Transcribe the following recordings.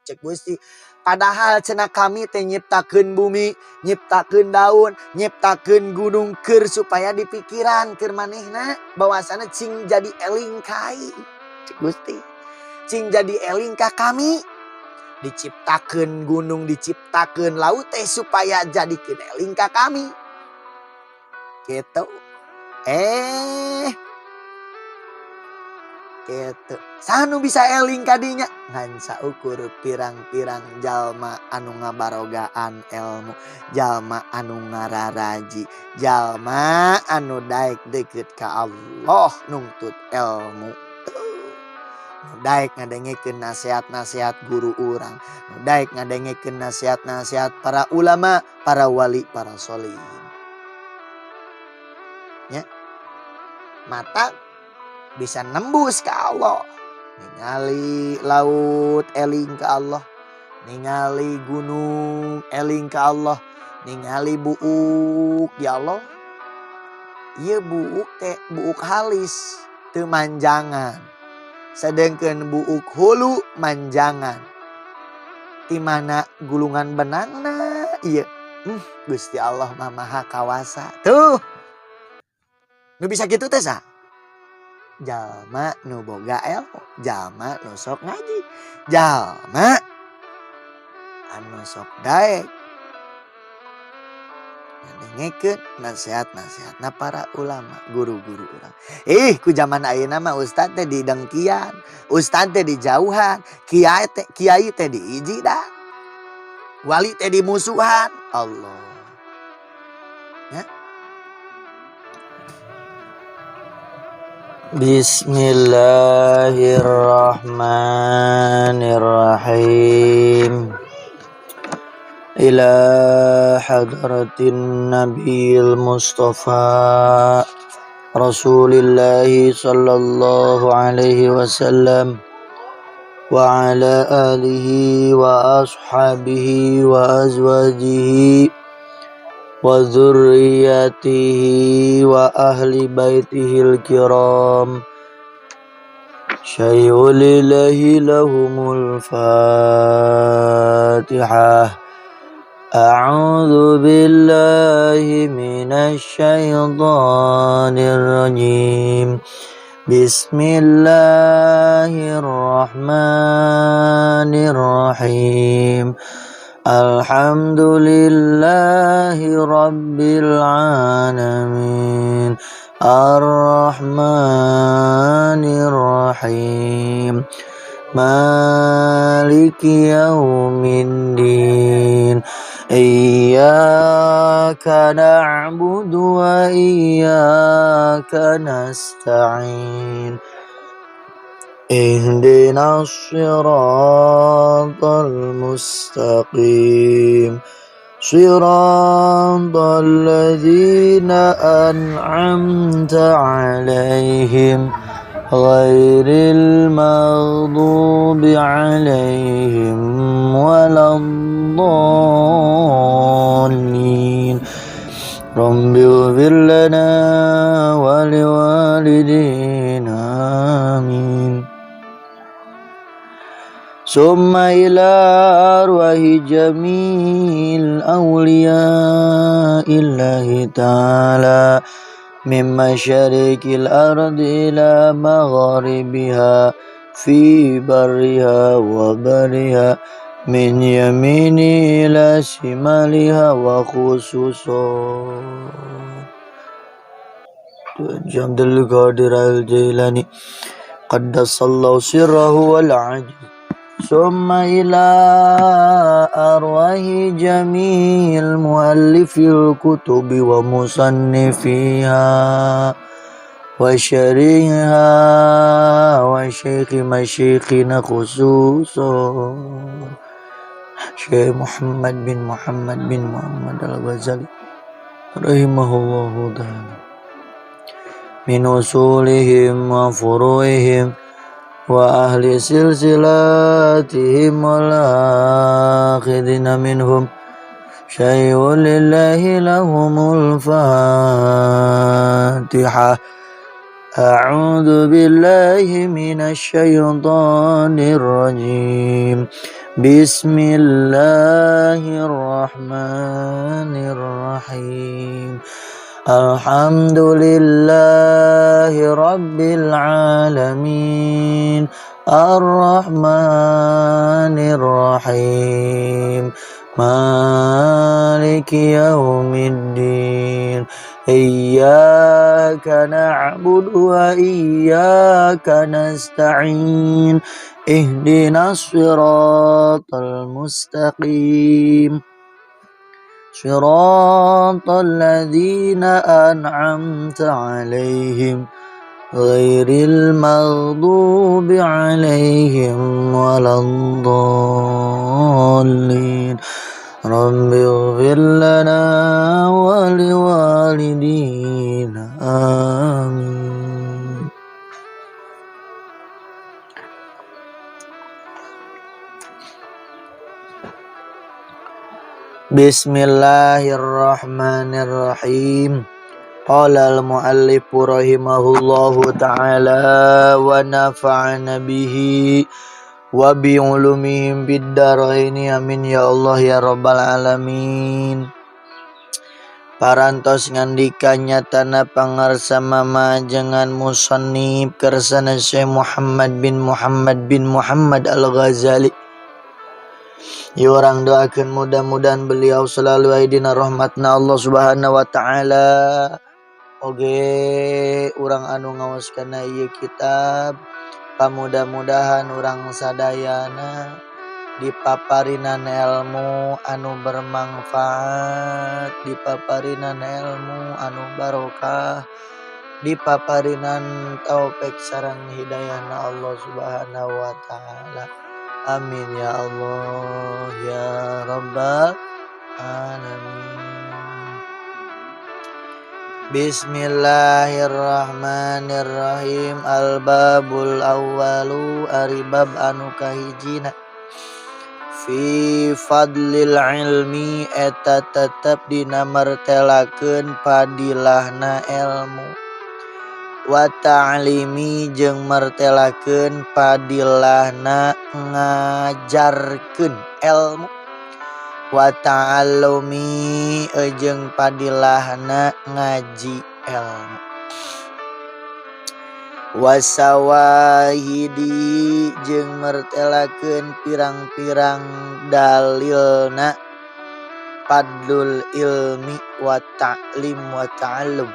cek Gusti. Padahal cenah kami teh nyiptakeun bumi, nyiptakeun daun, nyiptakeun gunung keur supaya dipikiran keur manehna bahwasana cing jadi eling kai. Cek Gusti. Cing jadi eling ka kami. Diciptakeun gunung, diciptakeun laut teh supaya jadikeun eling ka kami. Gitu. Gitu. Sanu bisa eling kadinya ngan saukur pirang-pirang jalma anu ngabarogaan ilmu, jalma anu ngararaji, jalma anu daek deukeut ka Allah nungtut ilmu. Daek ngadengikeun nasihat-nasihat guru urang, daek ngadengikeun nasihat-nasihat para ulama, para wali, para sholihin. Ya. Mata bisa nembus ke Allah. Ningali laut eling ke Allah. Ningali gunung eling ke Allah. Ningali buuk ya Allah. Ieu buuk teh buuk halis teu manjangan. Sedengkeun buuk hulu manjangan. Di mana gulungan benangna ieu. Gusti Allah mah maha kawasa. Tuh. Nu bisa kitu teh sa? Jalma nu boga ilmu, jalma nu sok ngaji, jalma anu sok daek ngadengikeun nasihat-nasihatna para ulama, guru-guru urang. Ku zaman ayeuna mah ustad teh di dengkian, ustad teh di jauhan, kiai teh di ijidan, wali teh di musuhan. Allah. Ya. Bismillahirrahmanirrahim. Ila hadratin Nabil Mustafa Rasulillahi sallallahu alaihi wasallam wa ala alihi wa ashabihi wa azwajihi wa dzurriyyatihi wa ahli baitihil kiram syai'ulillahi lahumul fatihah. A'udzu billahi minasy syaithanir rajim. Bismillahirrahmanirrahim. Alhamdulillahi rabbil alamin. Ar-Rahmanir-Rahim. Maliki yaumiddin. Iyyaka na'budu wa iyyaka nasta'in. Ihdinas siratal mustaqim. Siratal ladzina an'amta 'alaihim ghairil maghdubi 'alaihim waladdallin. Rabbi ighfir lana wa liwalidina amin. Summa ila arwahi jamil awliya illahi ta'ala min masyarikil ardi ila magharibiha fi barriha wa bariha min yamini ila shimaliha wa khususan Abdul Qadir al-Jailani qaddasallahu sirrahu wal ajiz. Summa ila arwahi jamil muallifil kutubi wa musannifiha wa syariha wa syekhi masyikhina khususan Syekh Muhammad bin Muhammad al-Ghazali rahimahullahu ta'ala min usulihim wa furu'ihim wa ahli silsilatihim wal akhidina minhum syai'un lillahi lahumul fatihah. A'udzu billahi minasy syaithanir rajim. Bismillahirrahmanirrahim. Alhamdulillahi rabbil alamin. Ar-Rahmanir Rahim. Maliki yaumiddin. Iyyaka na'budu wa iyyaka nasta'in. Ihdinas siratal mustaqim. Siratal ladzina an'amta 'alaihim ghairil maghdubi 'alaihim waladdallin. Rabbighfir lana wa liwalidina. Amin. Bismillahirrahmanirrahim. Qala al-muallifu rahimahullahu ta'ala wa nafa'ana bihi wa bi ulumihim bid daraini amin ya Allah ya rabbal alamin. Parantos ngandika nyatana pangarsa mamajengan musannif kersana Syekh Muhammad bin Muhammad Al-Ghazali. Ya orang doakan mudah-mudahan beliau selalu aidina rahmatna Allah subhanahu wa ta'ala. Oge urang anu ngaoskana ieu kitab pamudah-mudahan urang sadayana dipaparinan ilmu anu bermanfaat, dipaparinan ilmu anu barokah, dipaparinan taufik sareng hidayahna Allah subhanahu wa ta'ala. Amin ya Allah ya rabbal alamin. Bismillahirrahmanirrahim. Al-babul awwalu aribab anu kahijina fi fadlil ilmi eta tetep dina martelakeun padilahna ilmu wa ta'limi jeung martelakeun padilahna ngajarkeun ilmu wa ta'allumi jeung padilahna ngaji ilmu wasawahidi jeung martelakeun pirang-pirang dalilna fadlul ilmi wa ta'lim wa ta'allum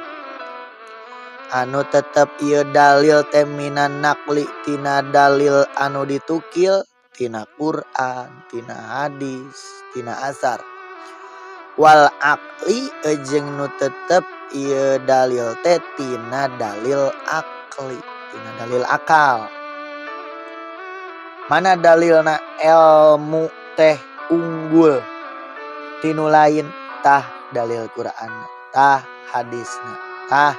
anu tetep ieu dalil teh minan naqli tina dalil anu ditukil tina Quran, tina hadis, tina asar. Wal aqli jeung nu tetep ieu dalil teh tina dalil akli, tina dalil akal. Mana dalilna ilmu teh unggul tinu lain tah dalil Quran, tah hadisna, tah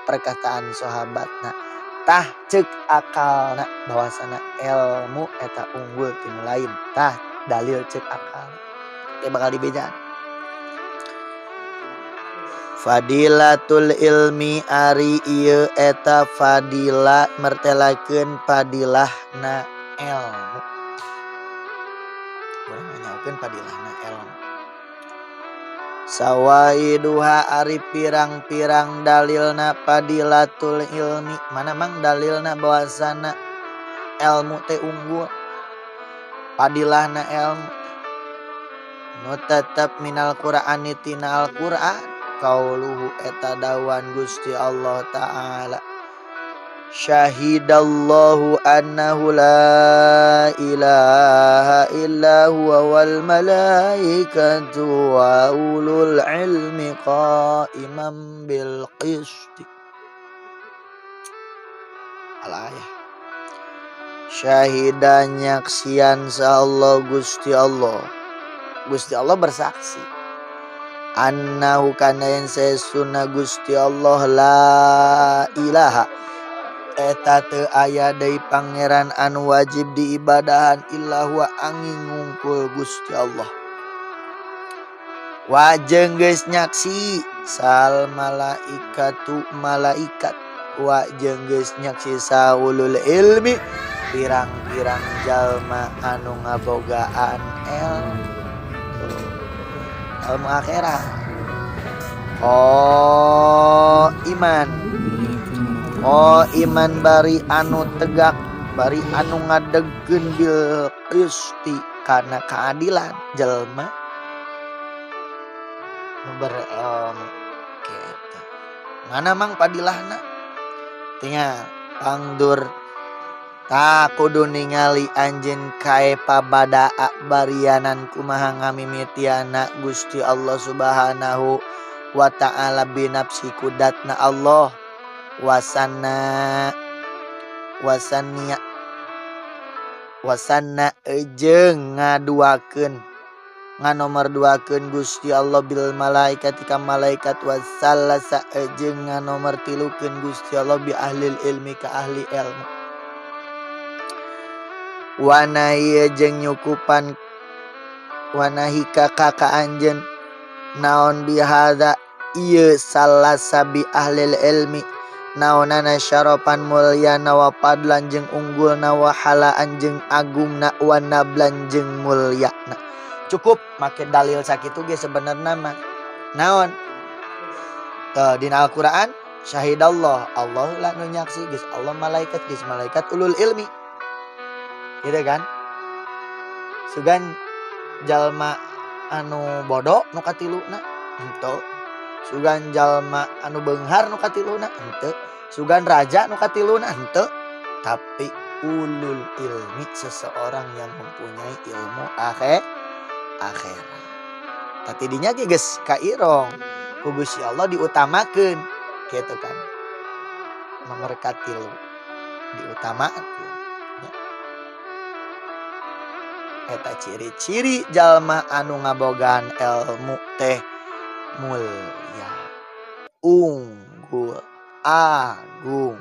perkataan sahabatna, tah ceuk akalna bahwasana ilmu eta unggul tinu lain, tah dalil ceuk akal teh bakal dibejaan. Fadilatul ilmi ari ieu eta fadilah mertelakeun padilahna ilmu. Urang nyaokeun padilahna ilmu. Sawaiduha ari pirang-pirang dalilna fadilatul ilmi. Mana mang dalilna bahwasana ilmu teh unggul. Padilahna ilmu. Nu tetep minal Qur'ani tina Al-Qur'an. Qauluhu eta dawan Gusti Allah Ta'ala. Syahidallahu annahu la ilaha illa huwa wal malaikatu wa ulul ilmi qaiman bil qisti. Al-ayah. Syahidan nyaksian sa Allah Gusti Allah. Gusti Allah bersaksi. Annahu kana yen sesuna Gusti Allah la ilaha eta teu aya deui pangeran anu wajib diibadahan illa huwa angin ngungkul Gusti Allah. Wajeng geus nyaksi sal malaikatu malaikat. Wajeng geus nyaksi saulul ilmi pirang-pirang jalma anu ngabogaan ilmu akhirat. Iman bari anu tegak, bari anu ngadegkeun bil qisti kana keadilan jalma nu berilmu kitu. Mana mang padilahna? Tinggal pangdur tak kudu ningali anjeun kae pabadaa barianan kumaha ngamimitiana Gusti Allah Subhanahu wa ta'ala binafsi kudatna Allah wasanna jeung ngaduakeun nganomorduakeun Gusti Allah bil malaikat ka malaikat wasallasa jeung nganomor tilukeun Gusti Allah bi ahlil ilmi ka ahli ilmu wanahi jeung nyukupan wanahi ka anjeun naon bihada ieu salasa bi ahlil ilmi naonana syarapan mulyana wa padlan jeung unggulna wa halaan jeung agungna wa nablan jeung mulyana. Cukup make dalil sakitu ge sebenarna mah naon dina Al-Qur'an syahidallah Allah lah nu nyaksi geus Allah malaikat geus malaikat ulul ilmi gitu kan. Sugan jalma anu bodoh nu katiluna henteu, sugan jalma anu beunghar nu katiluna henteu, sugan raja nu katiluna henteu, tapi ulul ilmi seseorang yang mempunyai ilmu akhirat. Tapi dinya ge geus kairong ku Gusti Allah diutamakeun kitu kan. Nomor katilu diutamakeun. Eta ciri-ciri jalma anu ngabogaan ilmu teh mulya, unggul, agung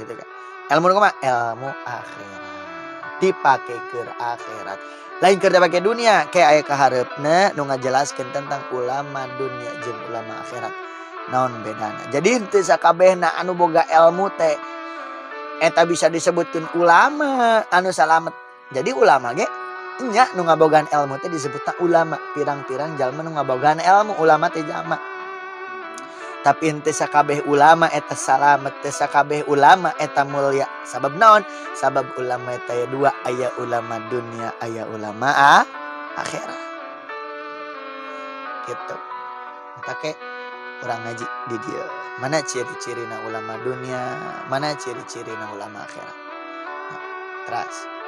gitu kan. Ilmu kumaha? Ilmu akhirat. Dipake keur akhirat. Lain keur dipake dunia, kayak aya kahareupna nu ngajelaskeun tentang ulama dunia jeung ulama akhirat. Naon bedana? Jadi henteu sakabehna anu boga ilmu teh eta bisa disebutkeun ulama anu salamet. Jadi ulama ge nya nu ngabogaan ilmu teh disebutna ulama, pirang-pirang jalma nu ngabogaan ilmu ulama teh jalma. Tapi henteu sakabeh ulama eta salamet, teu sakabeh ulama eta mulya. Sabab naon? Sabab ulama eta dua, aya ulama dunia, aya ulama akhirat. Gitu. Eta ke urang ngaji di dieu. Mana ciri-cirina ulama dunia, mana ciri-cirina ulama akhirat. Nah, terus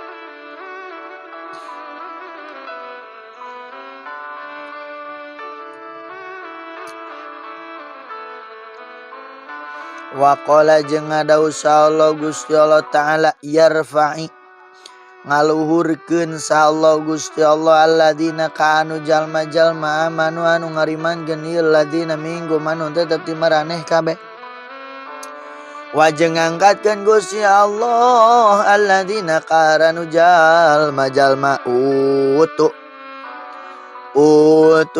wa qala jeung ngadausa Allah Gusti Allah taala yarfa'i ngaluhurkeun sa Allah Gusti Allah alladzina kanu jalma-jalma amanu anu ngarimankeun ieu alladzina minggu manu tetep ti maraneh kabeh wa jeung ngangkatkeun Gusti Allah alladzina qaranu jalma-jalma utu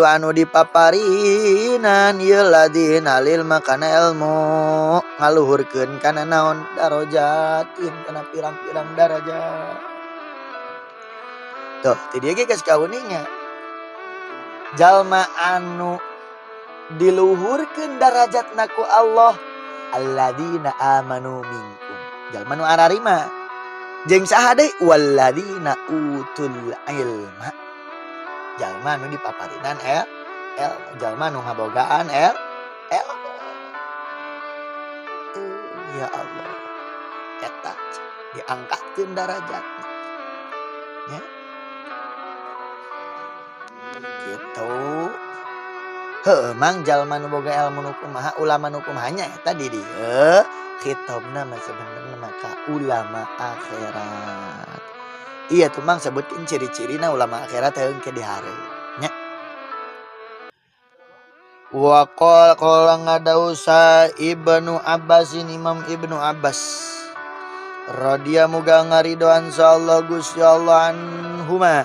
anu dipaparinan ieu ladina ilma kana ilmu ngaluhurkeun kana naon darajatin kana pirang-pirang darajat. Tuh, ti dieu ge geus kauningnya. Jalma anu diluhurkeun darajatna ku Allah alladzina amanu minkum. Jalma nu ararima. Jeung saha deui walladzina utul ilma. Jalma nu dipaparinan jalma nu ngabogaan ya Allah eta diangkatkeun darajatna nya gitu. Heueuh mang jalma nu boga ilmu nu kumaha ulama nu kumaha nya eta di dieu khitabna mah sebenarnya maka ulama akhirat. Iya tuh mang sebutin ciri-cirina ulama akhirat yang ke di hari nya. Wa qala ngadausa Ibnu Abbas Imam Ibnu Abbas radhiya muga ngaridoan sallallahu Gusti Allah anhuma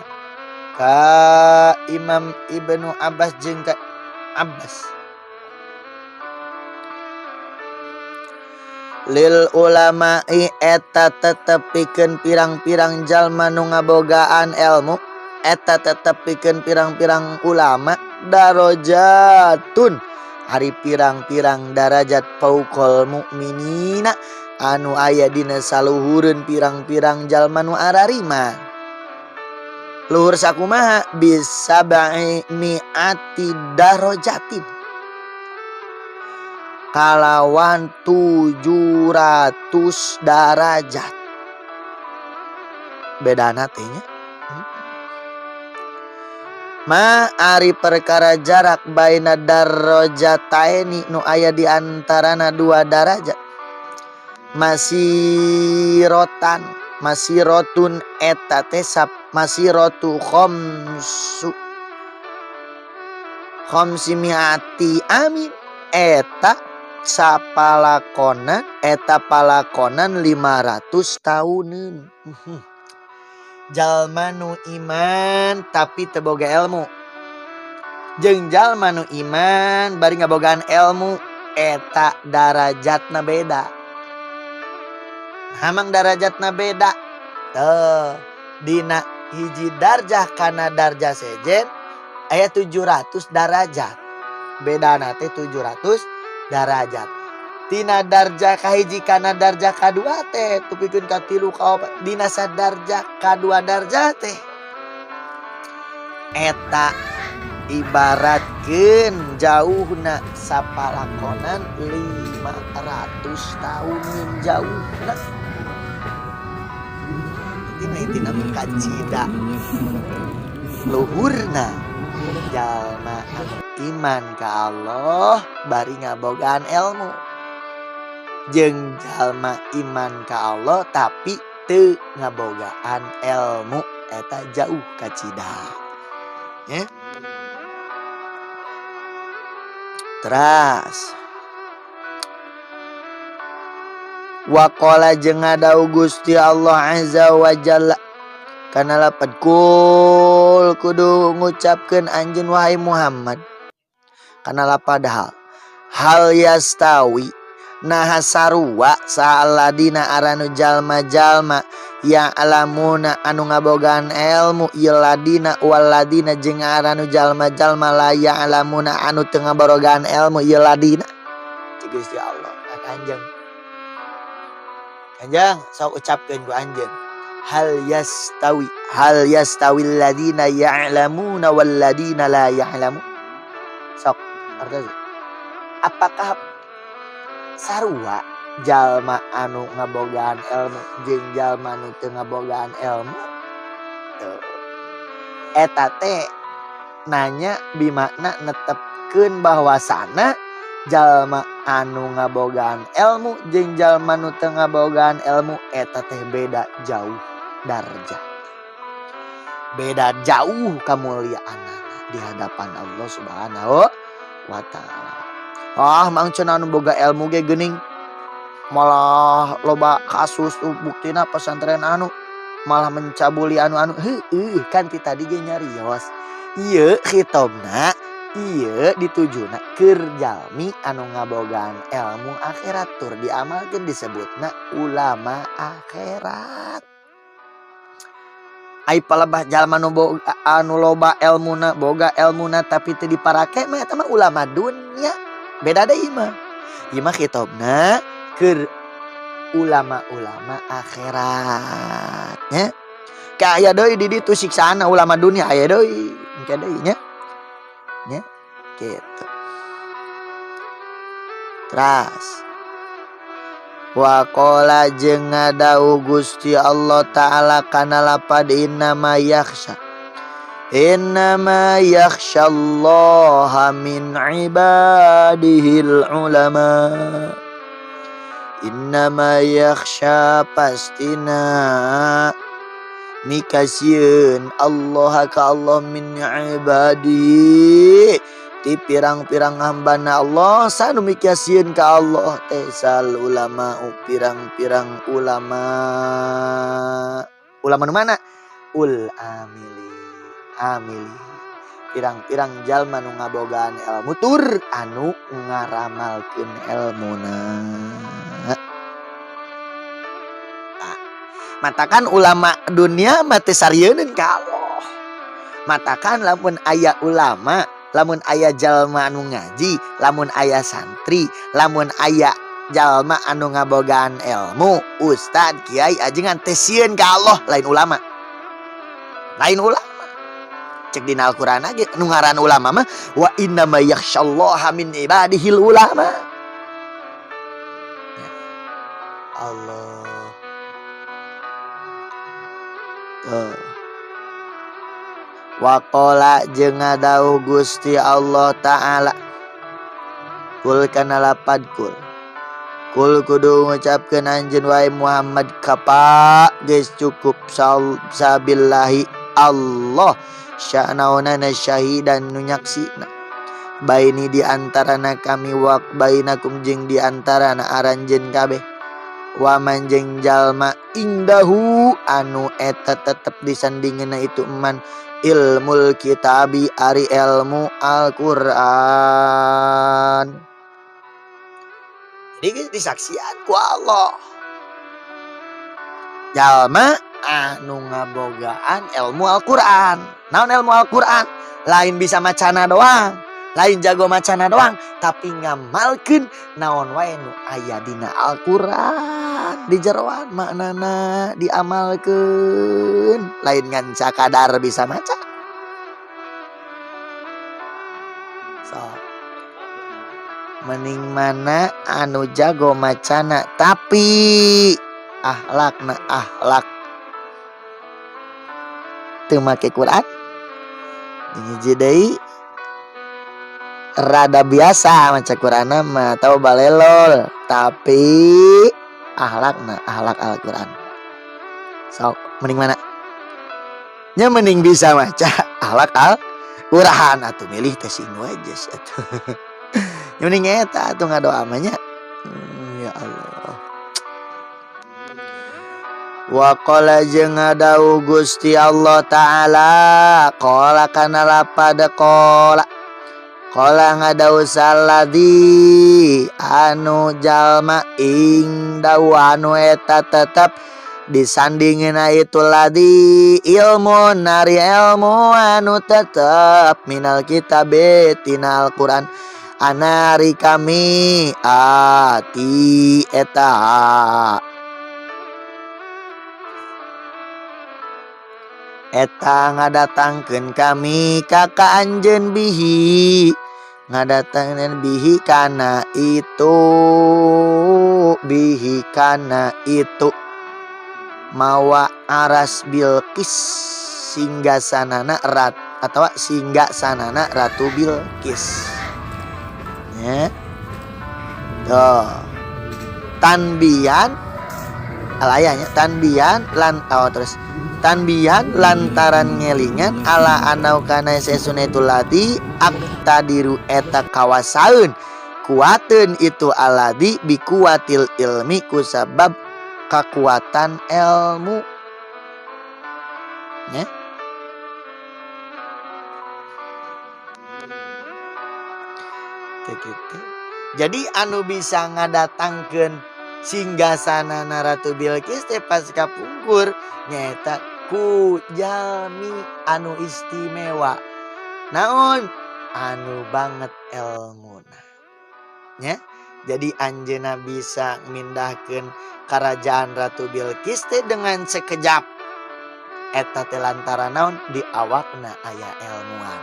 ka Imam Ibnu Abbas jeung ka Abbas lil ulama'i eta tetepikeun pirang-pirang jalma nu ngabogaan ilmu, eta tetepikeun pirang-pirang ulama darajatun ari pirang-pirang darajat fauqal mukminina anu aya dina saluhureun pirang-pirang jalma nu ararima. Luhur sakumaha bisabai mi'ati darajatin kalawan 700 derajat. Bedana teh nya. Ma ari perkara jarak baina darajataini nu aya di antarana dua darajat. Masirotun eta teh masiratu khamsimiati amin eta sapalakonan eta palakonan 500 tahuneun. Jalma nu iman tapi teu boga ilmu jeung jalma nu iman bari ngabogaan ilmu eta darajatna beda. Hamang darajatna beda. Teu dina hiji darjah kana darjah sejen aya 700 derajat. Bedana teh 700 derajat. Tina darjah kahiji kana darjah kadua teh tupikeun ka 3 ka 4 dina sadarjah kadua darjah teh eta ibaratkeun jauhna sapalakonan 500 tahun jauhna. Tina mukacida luhurna jalma anu iman ka Allah bari ngabogaan ilmu jeung jalma iman ka Allah tapi teu ngabogaan ilmu eta jauh kacida. Ya. Teras waqala jeung ngadau Gusti Allah azza wa jalla kana lapad kul kudu ngucapkeun anjeun wahai Muhammad kana lapad hal yastawi nah sarua saladina aranu jalma-jalma ya alamuna anu ngabogaan ilmu iladina waladina jeung aranu jalma-jalma la ya alamuna anu teu ngabogaan ilmu iladina. Gusti Allah kanjeng sok ucapkeun ku anjeun hal yastawi alladina ya'lamuna walladina la ya'lamun. Sok artinya apakah sarua jalma anu ngabogaan ilmu jeung jalma anu teu ngabogaan ilmu? Tuh. Eta teh nanya bimakna netepkeun bahwasana jalma anu ngabogaan ilmu jeung jalma anu teu ngabogaan ilmu eta teh beda jauh darajat. Beda jauh kamuliaanna di hadapan Allah Subhanahu wa taala. Mangceun anu boga ilmu ge geuning malah loba kasus buktina pesantren anu malah mencabuli anu kan ti tadi ge nyarios. Ieu khitabna ieu ditujuna keur jalmi anu ngabogaan ilmu akhirat tur diamalkeun disebutna ulama akhirat. Ai palebah jalma anu loba ilmuna boga ilmuna tapi teu diparake mah eta mah ulama dunya. Beda deui mah. Ieu mah khitabna keur ulama-ulama akhirat nya. Ka aya deui di ditu siksaana ulama dunia aya deui. Engke deui nya. Nya kitu. Teras wa qala jeung ngadau Gusti Allah taala kana lapad innama yakhsyallaha min ibadihil ulama. Innama yakhsha pastina mikasieun Allah ka Allah min ibadi ti pirang-pirang hambana Allah sanu mikasieun ka Allah tesal ulama pirang-pirang ulama nu mana amili pirang-pirang jalma nu ngabogaan ilmu tur anu ngaramalkeun ilmuna. Matakan ulama dunia mah teu sarieun ka Allah. Matakan lamun aya ulama, lamun aya jalma anu ngaji, lamun aya santri, lamun aya jalma anu ngabogaan ilmu, ustad, kiai, ajengan teh sieun ka Allah, lain ulama. Lain ulama. Cek dina Al-Qur'an ge anu ngaran ulama mah wa innama yakhsyallaha min ibadihil ulama. Ya. Allah. Tuh. Wa qala jeung ngadauh Gusti Allah Ta'ala. Kul kana lapad kul. Kul kudu ngucapkeun anjeun wae Muhammad kapa geus cukup sabillahi Allah sya'naunana syahidan nu nyaksina baini di antarana kami wa bainakum jeung di antarana aranjeun kabeh wa manjeng jalma indahu anu eta tetep disandingeuna itu eman ilmul kitabi ari ilmu Al-Qur'an. Jadi disaksian ku Allah. Jalma anu ngabogaan ilmu Al-Qur'an. Naon ilmu Al-Qur'an? Lain bisa macana doang, lain jago macana doang, tapi ngamalkeun naon wae nu aya dina Al-Qur'an. Di jeroan maknana diamalkeun, lain ngan sakadar bisa maca. So mending mana anu jago macana tapi akhlakna akhlak teu make Quran hiji deui rada biasa maca Quran mah tau balelol tapi akhlakna akhlak Al-Qur'an. Sok mending mana? Nya mending bisa maca akhlak Al-Qur'an atuh milih teh sing aja atuh. Mending eta atuh ngadoa mah nya. Ya Allah. Wa qala jeung ngadauh Gusti Allah Ta'ala qala kana lapad qala ngadauh salladzi anu jalma ing dawu anu eta tetep disandingeuna itu ladzi ilmu nari ilmu anu tetep minal kitabe tina Al-Qur'an anari kami ati eta ngadatangkeun kami ka anjeun bihi ngadatangkeun bihi kana itu mawa aras Bilqis singgasanana Ratu Bilqis. Ya. Tuh. Tanbian alayanya tanbian lantaran ngelingan ala anau kana sesunetul ladi aqtadiru eta kawasaeun kuateun itu aladi bikuatil ilmi kusabab kekuatan ilmu. Ya. Gitu. Jadi anu bisa ngadatangkeun singgasanana Ratu Bilqis teh pas kapungkur nyaeta ku jalmi anu istimewa. Naon? Anu banget ilmuna. Ya. Jadi anjeunna bisa mindahkeun kerajaan Ratu Bilqis teh dengan sekejap. Eta teh lantaran naon? Di awakna aya ilmuan.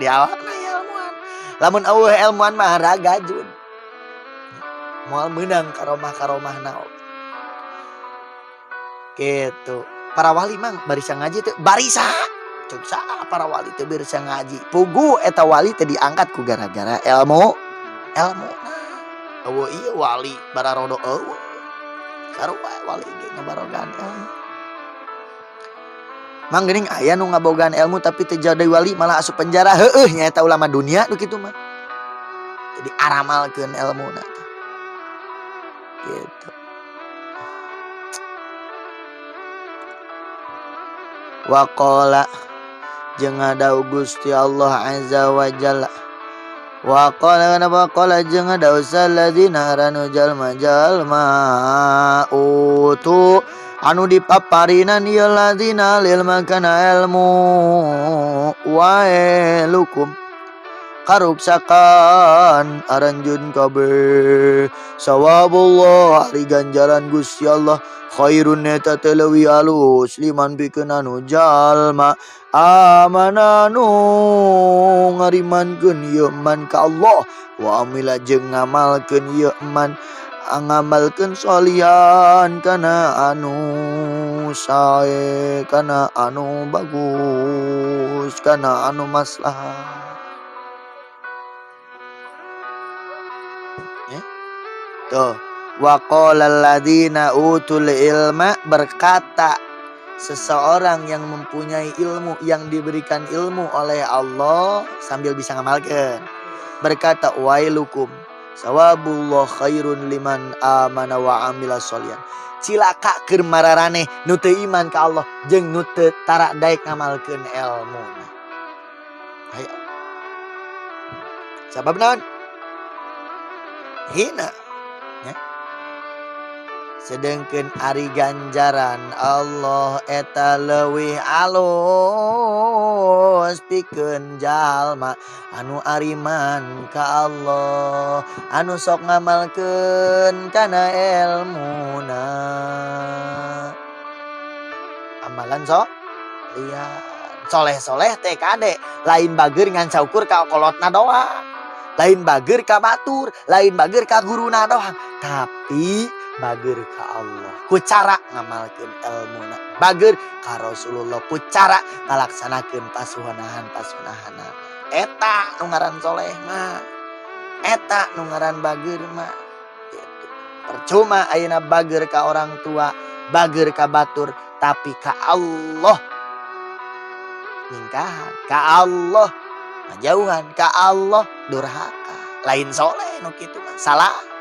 Di awakna aya ilmuan. Lamun eueuh ilmuan mah ragajun. Moal meunang karomah naon. Gitu. Para wali mang barisa ngaji teh barisa. Cuk saha para wali teh barisa ngaji. Pugu eta wali teh diangkat ku gara-gara ilmu. Eueuh ieu wali bararodo eueuh. Sarua wali ge ngabarogan ilmu. Mang geuning aya nu ngabogaan ilmu tapi teu jadi wali malah asup penjara. Heueuh nyaeta ulama dunia nu kitu mah. Jadi aramalkeun ilmuna teh. Gitu. Wa qala jeung ngadauh Gusti Allah Azza wa Jalla. Wa qala jeung ngadauh salladzina ranu jalma utu anu dipaparinan ieu ladina ilma kana ilmu waelukum karuksakan aranjeun kabeh sawabullah ari ganjaran Gusti Allah khairun eta teh leuwih alus liman pikeun anu jalma amananu ngarimankeun ieu man ka Allah wa amila jeung ngamalkeun ieu man ngamalkeun sholihan kana anu sae kana anu bagus kana anu maslahat. Tuh, wa qala alladziina utul ilma, berkata seseorang yang mempunyai ilmu, yang diberikan ilmu oleh Allah sambil bisa ngamalkan, berkata wailukum sawabullah khairun liman amana wa amila sholihan. Cilaka keur mararaneh nu teu iman ka Allah jeung nu teu tara daek ngamalkeun elmuna. Hayo. Sabab naon? Hina. Sedengkeun ari ganjaran Allah eta leuwih alus pikeun jalma anu ariman ka Allah anu sok ngamalkeun kana elmuna. Amalan sok lian soleh-soleh teh kade lain bageur ngan saukur ka kolotna doang, lain bageur ka batur, lain bageur ka guruna doang, tapi bageur ka Allah ku cara ngamalkeun elmuna, bageur ka Rasulullah ku cara ngalaksanakeun pasunahan-pasunahanna. Eta nu ngaran soleh mah, eta nu ngaran bageur mah gitu. Percuma ayeuna bageur ka orang tua, bageur ka batur, tapi ka Allah ningkahan, ka Allah ngajauhan, ka Allah durhaka. Lain soleh nu kitu mah salah.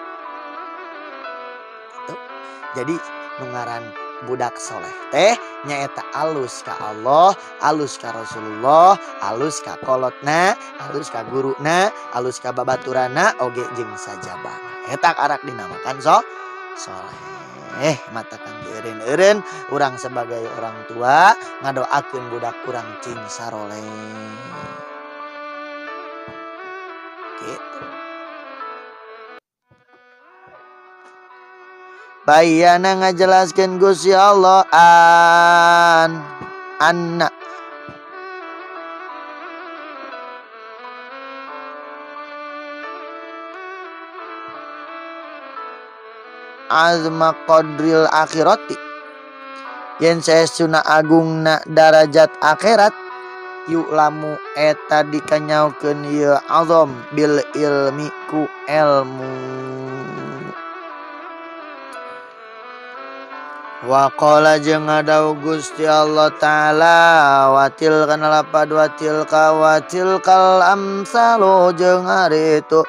Jadi nungaran budak soleh teh nyaeta alus ka Allah, alus ka Rasulullah, alus ka kolotna, alus ka guruna, alus ka babaturana oge jeung sajabana. Eta arak dinamakan soleh. Mata kangge eureun-eureun urang sebagai orang tua ngadoakeun budak urang cing saroleh. Gitu. Bayana ngajelaskeun Gusti Allah anna azma qadril akhirati yen saestuna agungna darajat akhirat yu'lamu eta dikanyaokeun ieu azam bil ilmi ku ilmu. Wa qala jeung ngadawu Gusti Allah taala watil kana lapad watil kal amsalu jeung ari itu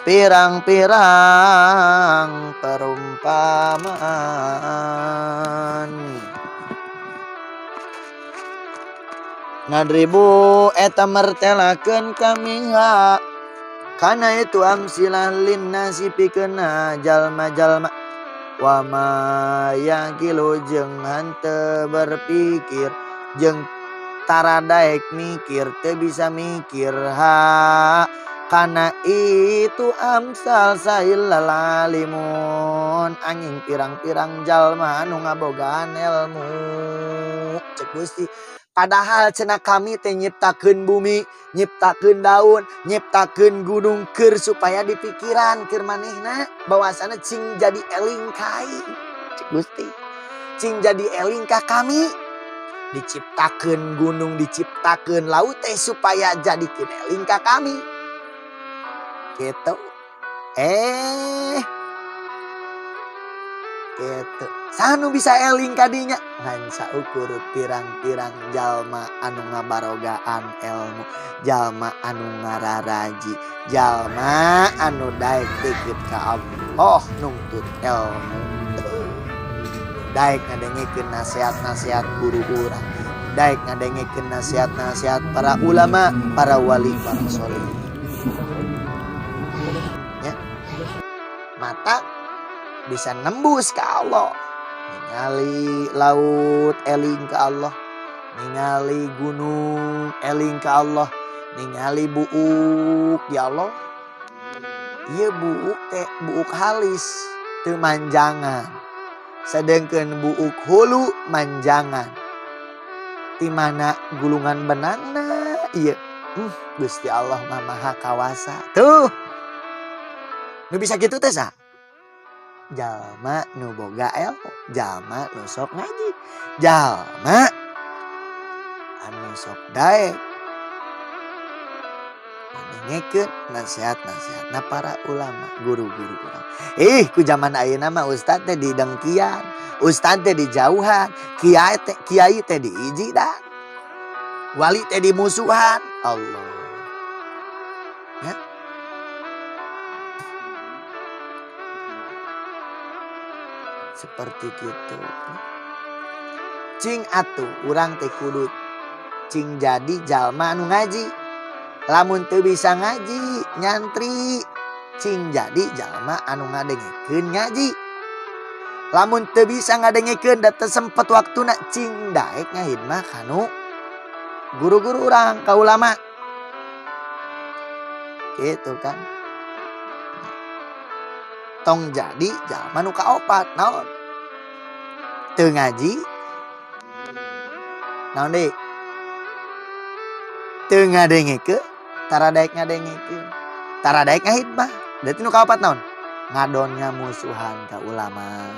pirang-pirang perumpamaan. Nadribu eta mertelakeun kamiha kana itu amsilah lin nasi pikeun jalma-jalma wa ma yaqilu jeung henteu berpikir jeung tara daek mikir teu bisa mikir kana itu amsal saillal alimun anjing pirang-pirang jalma anu ngabogaan ilmu. Cek Gusti padahal cenah kami teh nyiptakeun bumi, nyiptakeun daun, nyiptakeun gunung keur supaya dipikiran keur manehna bahwasana cing jadi eling kai. Cek Gusti cing jadi eling ka kami, diciptakeun gunung, diciptakeun laut teh supaya jadikeun eling ka kami. Gitu. Gitu. Sanu bisa eling kadinya ngan saukur pirang-pirang jalma anu ngabarogaan ilmu, jalma anu ngararaji, jalma anu daek deukeut ka Allah nungtut ilmu. Daek ngadengikeun nasihat-nasihat guru urang, daek ngadengikeun nasihat-nasihat para ulama, para wali, para sholihin. Ya. Mata bisa nembus ke Allah. ningali laut eling ka Allah, ningali gunung eling ka Allah, ningali buuk ya Allah. Ieu buuk teh buuk halis teu manjangan. Sedengkeun buuk hulu manjangan. Di mana gulungan benangna ieu. Gusti Allah mah maha kawasa. Tuh. Nu bisa kitu teh sa? Jalma nu boga ilmu, jalma nu sok ngaji, jalma anu sok daek ndengekeun nasihat-nasihatna para ulama, guru-guru urang. Ku zaman ayeuna mah ustad teh di dengkian, ustad teh di jauhan, kiai teh di ijidan, wali teh di musuhan. Allah. Ya. Seperti gitu. Cing atuh urang teh kudu cing jadi jalma anu ngaji. Lamun teu bisa ngaji nyantri, cing jadi jalma anu ngadengekeun ngaji. Lamun teu bisa ngadengekeun da teu sempet waktuna, cing daek ngahidmah kanu guru-guru urang ka ulama. Gitu kan. Tong jadi jalma nu kaopat naon? Teu ngaji. Naon deui? Teu ngadengekeun, tara daek ngadengekeun. Tara daek ngahidmah. Berarti nu kaopat naon? Ngadon ngamusuhan ka ulama.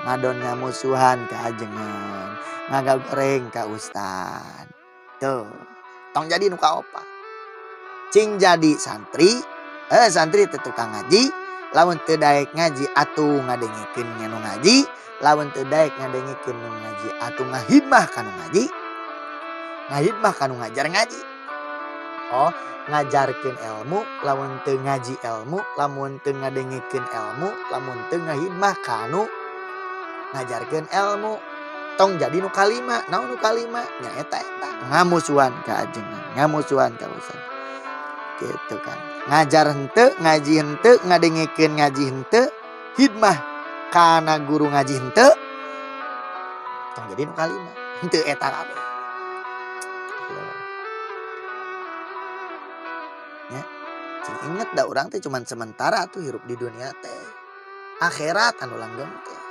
Ngadon ngamusuhan ka ajengan. Ngagoreng ka ustad. Tuh. Tong jadi nu kaopat. Cing jadi santri, santri teh tukang ngaji. Lamun teu daek ngaji atuh ngadengekeun nu ngaji, lamun teu daek ngadengekeun nu ngaji atuh ngahidmah ka nu ngaji. Ngahidmah ka nu ngajar ngaji. Oh, ngajarkeun ilmu, lamun teu ngaji ilmu, lamun teu ngadengekeun ilmu, lamun teu ngahidmah ka nu ngajarkeun ilmu. Tong jadi nu kalima, naon nu kalima? Nya eta ngamusuhan ka ajengan, ngamusuhan ka ustad. Gitu kan. Ngajar henteu, ngaji henteu, ngadengekeun ngaji henteu, hidmah kana guru ngaji henteu. Tong jadi nu kalima. Henteu eta kabeh. Ya. Cing inget da urang teh cuman sementara tuh hirup di dunia teh. Akhirat anu langgeng teh.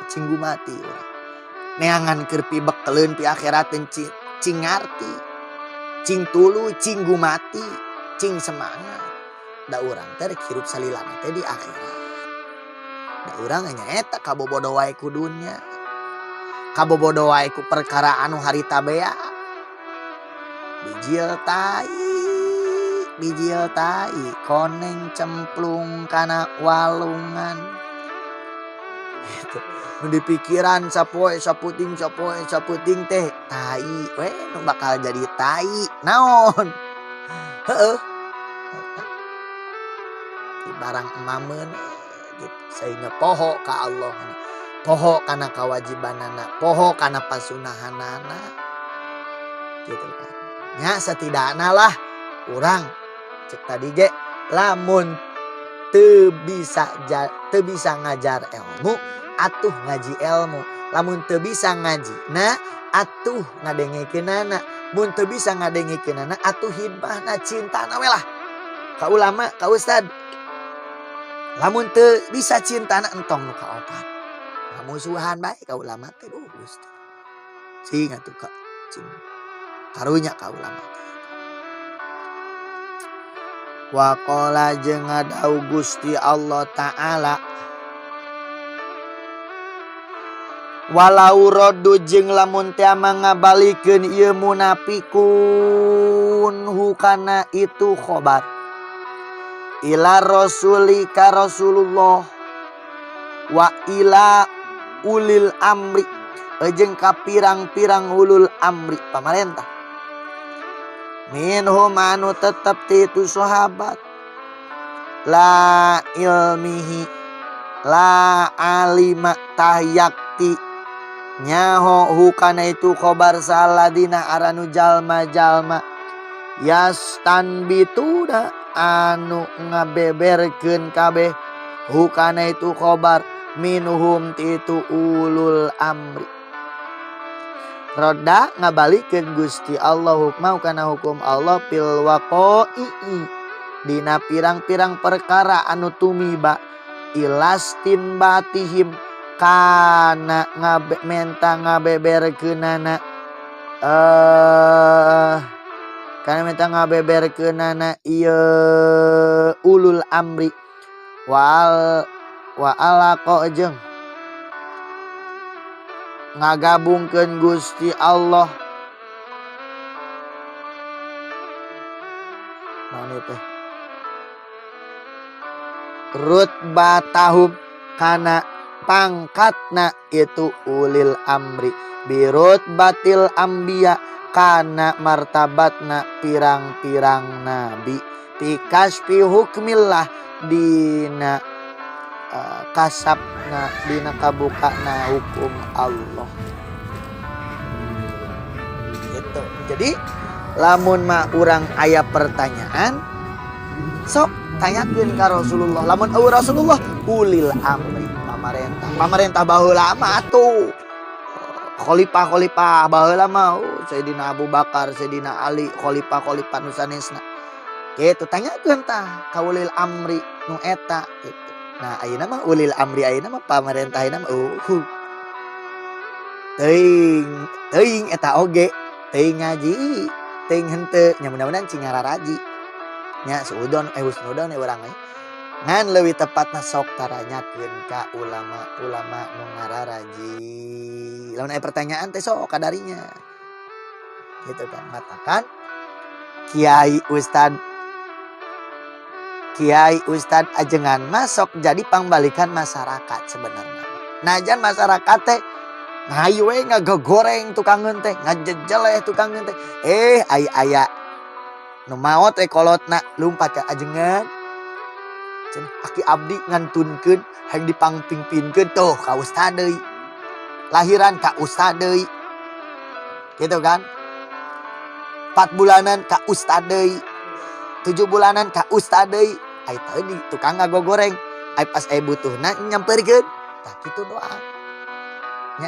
Cing gumati urang. Neangan keur pibekeleun pi akhirat teh cing ngarti. Cing tulu, cing gumati, cing semangat. Da urang teh rek hirup salilana teh di akhirat. Da urang nya eta kabobodo wae ku dunya. Kabobodo wae ku perkara anu harita bea. Bijil tai, koneng cemplung kana walungan. Gitu. Nu di pikiran sapoe saputing teh tai we nu bakal jadi tai naon. Heeh. Di barang emameun gitu. Sehingga poho ka Allah, poho kana kewajibanana, poho kana pasunahanana. Gitu kan. Nya setidakna lah urang cek tadi ge lamun teu bisa ngajar ilmu atuh ngaji ilmu. Lamun teu bisa ngaji na atuh ngadengekeunana. Mun teu bisa ngadengekeunana atuh hidmahna cintana we lah ka ulama ka ustad. Lamun teu bisa cintana entong nu kaopat. Ngamusuhan bae ka ulama teh Gusti. Cing atuh ka cing karunya ka ulama teh. Wa qala jeung ngadau Gusti Allah Ta'ala. Walau rodu jeung lamun teu ngabalikeun ieu munafikun hukana itu khobar. Ila rasuli ka Rasulullah wa ila ulil amri jeung ka pirang-pirang ulul amri pamarentah. Minhum anu tetep ti itu sahabat la ilmihi la alima tahyakti nyaho hukana itu khobar saladina aranu jalma-jalma yastanbituda anu ngabeberkeun kabeh hukana itu khobar minhum itu ulul amri. Roda ngabalikeun Gusti Allah hukmau kana hukum Allah fil waqa'i dina pirang-pirang perkara anu tumiba ilastin batihim kana menta ngabeberkeunana kana menta ngabeberkeunana ieu ulul amri wa alaqa jeung ngagabungkeun Gusti Allah naon teh rutbatahum kana pangkatna itu ulil amri birut batil ambia kana martabatna pirang-pirang nabi pikasfi hukmillah dina kasapna dina kabukana hukum Allah gitu. Jadi lamun mah urang aya pertanyaan sok tanyakeun ka Rasulullah. Lamun Rasulullah ulil amri pamarentah baheula mah atuh khalifah baheula mah Sayyidina Abu Bakar, Sayyidina Ali, khalifah nu sanesna kitu tanyakeun tah ka ulil amri nu eta gitu. Nah ayeuna mah ulil amri ayeuna mah pamarentah ayeuna mah teuing eta oge teuing ngaji teuing henteu nya mudah-mudahan cing ngararaji nya suudon husnudon urang ngan leuwih tepatna sok taranyakeun ka ulama-ulama nu ngararaji. Lamun aya pertanyaan teh sok kadarinya gitu kan matakan Kiai Ustad ajengan masuk jadi pangbalikan masyarakat sebenarnya. Najan masyarakat teh ngayu we ngagegoreng tukangeun teh, ngajejeleh tukangeun teh. Aya nu maot kolotna lumpat ka ajengan. Cenah aki abdi ngantunkeun hayang dipangpingpinkeun tuh ka ustad deui. Lahiran ka ustad deui. Gitu kan? 4 bulanan ka ustad deui. 7 bulanan ka ustad deui. Ai tadi tukang ngagogoreng ai pas ai butuhna nyamperkeun tah kitu doa nya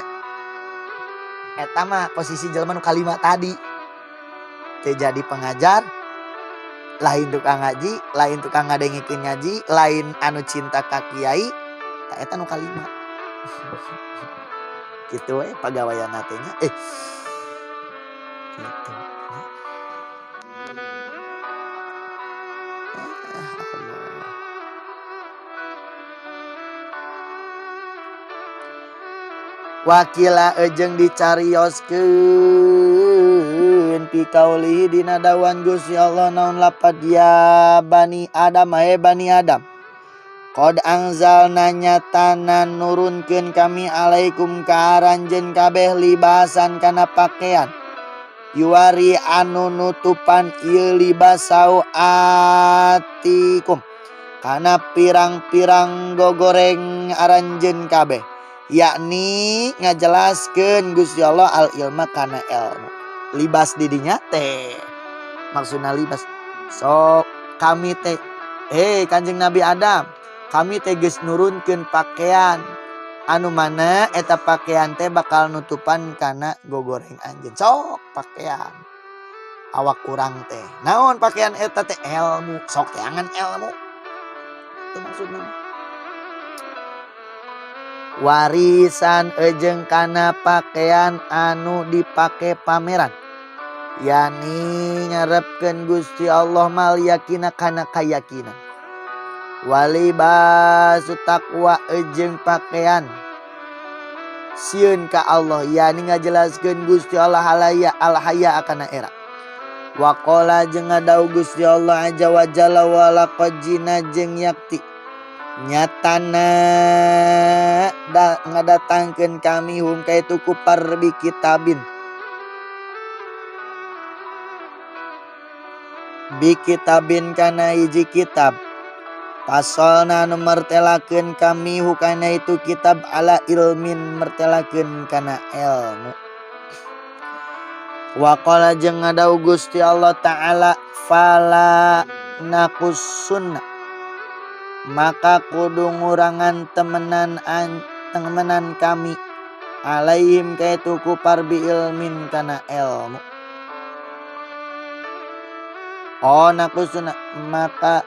eta mah posisi jelema nu kalima tadi teu jadi pengajar lain tukang ngaji lain tukang ngadengikeun ngaji lain anu cinta ka kiai tah eta nu kalima kitu we pagaweanna teh nya kitu. Wakila ejeng dicarioskeun pikauli dina dawan Gusti Allah naon lapad ya bani Adam bani Adam qad anzalna nyatana nurunkeun kami alaikum ka aranjeun kabeh libasan kana pakaian yuari anu nutupan ieu libasau atikum kana pirang-pirang gogoreng aranjeun kabeh yakni ngajelaskeun Gusti Allah al ilma kana ilmu libas didinya teh maksudna libas sok kami teh Kanjeng Nabi Adam kami teh geus nurunkeun pakaian anu mana eta pakaian teh bakal nutupan kana gogoreng anjeun sok pakaian awak kurang teh naon pakaian eta teh ilmu sok teangan ilmu itu maksudna warisan ejeng kana pakaian anu dipake pameran yani ngarepkeun Gusti Allah mal yakina kana kayakinan walibasu taqwa ejeng pakaian sieun ka Allah yani ngajelaskeun Gusti Allah halaya alhaya kana era waqala jeung ngadawu Gusti Allah azza wa jalla walaqad jina jeung yakti nyatana ngadatangkeun kami hum kaitu ku parbi kitabin bi kitabin kana hiji kitab pasolna anu martelakeun kami hukana itu kitab ala ilmin martelakeun kana ilmu wa qala jeung ngadawu Gusti Allah taala fala naqusunna maka kudu ngurangan temenan kami alaihim kaitu kupar bi ilmin kana ilmu. Oh nakusuna maka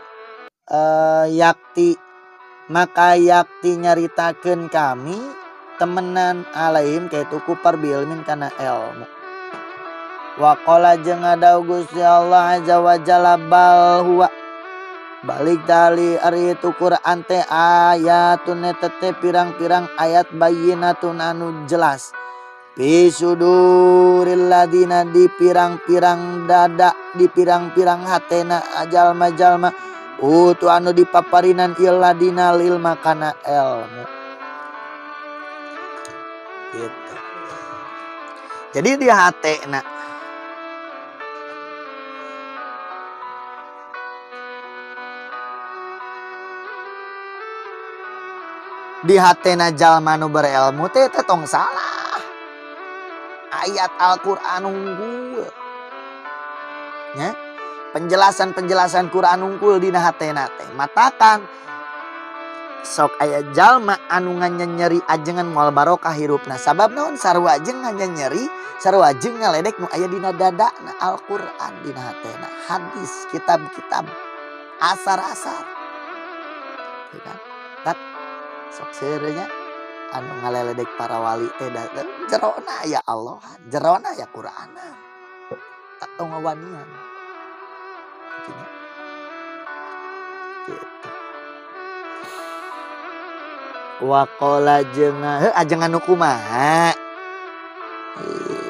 yakti nyaritakeun kami temenan alaihim kaitu kupar bi ilmin kana ilmu. Wa qala jeung ngadawu Gusti Allah azza wa jalla bal huwa balik dari ari itu Quran teh ayatun teh pirang-pirang ayat bayyinatun anu jelas fi suduril ladina di pirang-pirang dada di pirang-pirang hatena jalma-jalma utu anu dipaparinan illadina lil makana ilmu gitu. Jadi di hatena di hatena jalma nu berilmu teh tong salah ayat Al-Qur'an unggul nya penjelasan Quran unggul dina hatena teh matakan sok aya jalma anu nganyeri ajengan moal barokah hirupna sabab naon sarua ajeung nganyeri sarua ajeung ngaledek nu aya dina dadana Al-Qur'an dina hatena hadis kitab-kitab asar-asar kan tak sok seureunya anu ngaleledek para wali teh jerona ya Allah jerona ya Qur'an tak tau ngawanian gitu. Wa qala jeung ajengan nu kumaha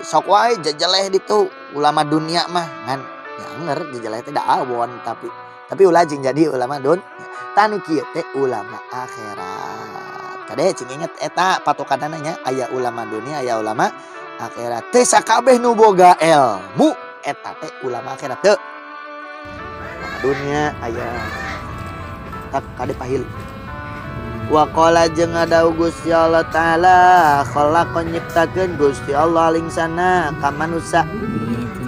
sok wae jejeleh ditu ulama dunia mah ngan nyanger jejeleh teh da awon tapi ulah jeung jadi ulama dunia tanu kieu teh ulama akhirat kade cing inget eta patokanana nya aya ulama dunia aya ulama akhirat teh sakabeh nu boga ilmu eta teh ulama akhirat teu ulama dunia aya tak kade pahil. Wa qala jeung ngadawu Gusti Allah taala khalaqan nyiptakeun Gusti Allah lingsana ka manusia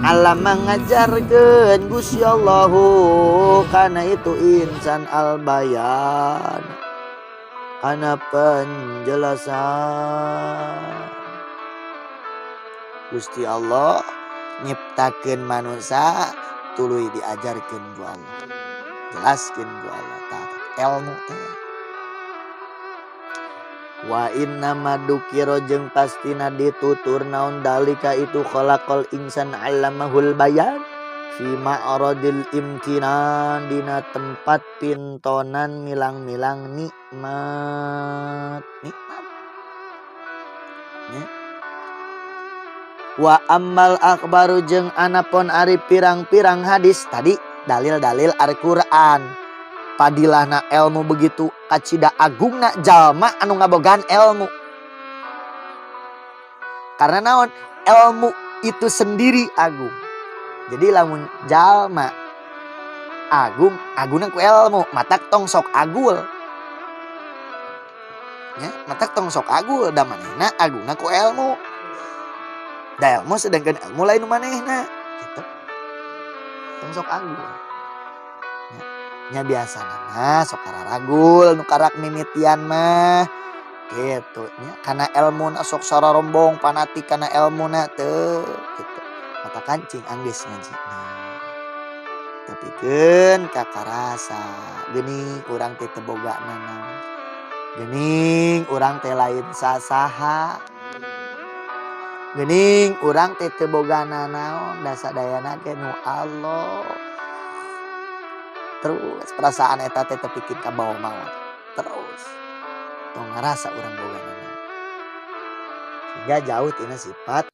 alam ngajarkeun Gusti Allahu kana itu insan al bayan kana penjelasan. Gusti Allah nyiptakeun manusia tuluy diajarkeun ku Allah jelaskeun ku Allah taala ilmu teh. Wa inna madukiro jeung pastina ditutur naon dalika itu khalaqal insan 'allamahul bayan fi ma'radil imkinan dina tempat pintonan milang-milang nikmat ya. Wa ammal akhbaru jeung anapun ari pirang-pirang hadis tadi dalil-dalil Al-Qur'an padilahna ilmu begitu kacida agungna jalma anu ngabogaan ilmu karena naon ilmu itu sendiri agung jadi lamun jalma agungna ku ilmu matak tong sok agul ya matak tong sok agul da manehna agungna ku ilmu da ilmu sedangkan ilmu lain nu manehna gitu tong sok agul nya biasana sok raragul nu karak mimitian mah gitu nya kana elmuna sok sararombong fanatik kana elmuna teu gitu mata kancing anggeus ngajina tapikeun kakarasa geuning urang teh teu boga nana geuning urang teh lain sasaha geuning urang teh teu boga naon da sadayana ge nu Allah. Terus perasaan eta teh tepikir ka bawah maut terus tong ngarasa urang boga nana sehingga jauh tina sifat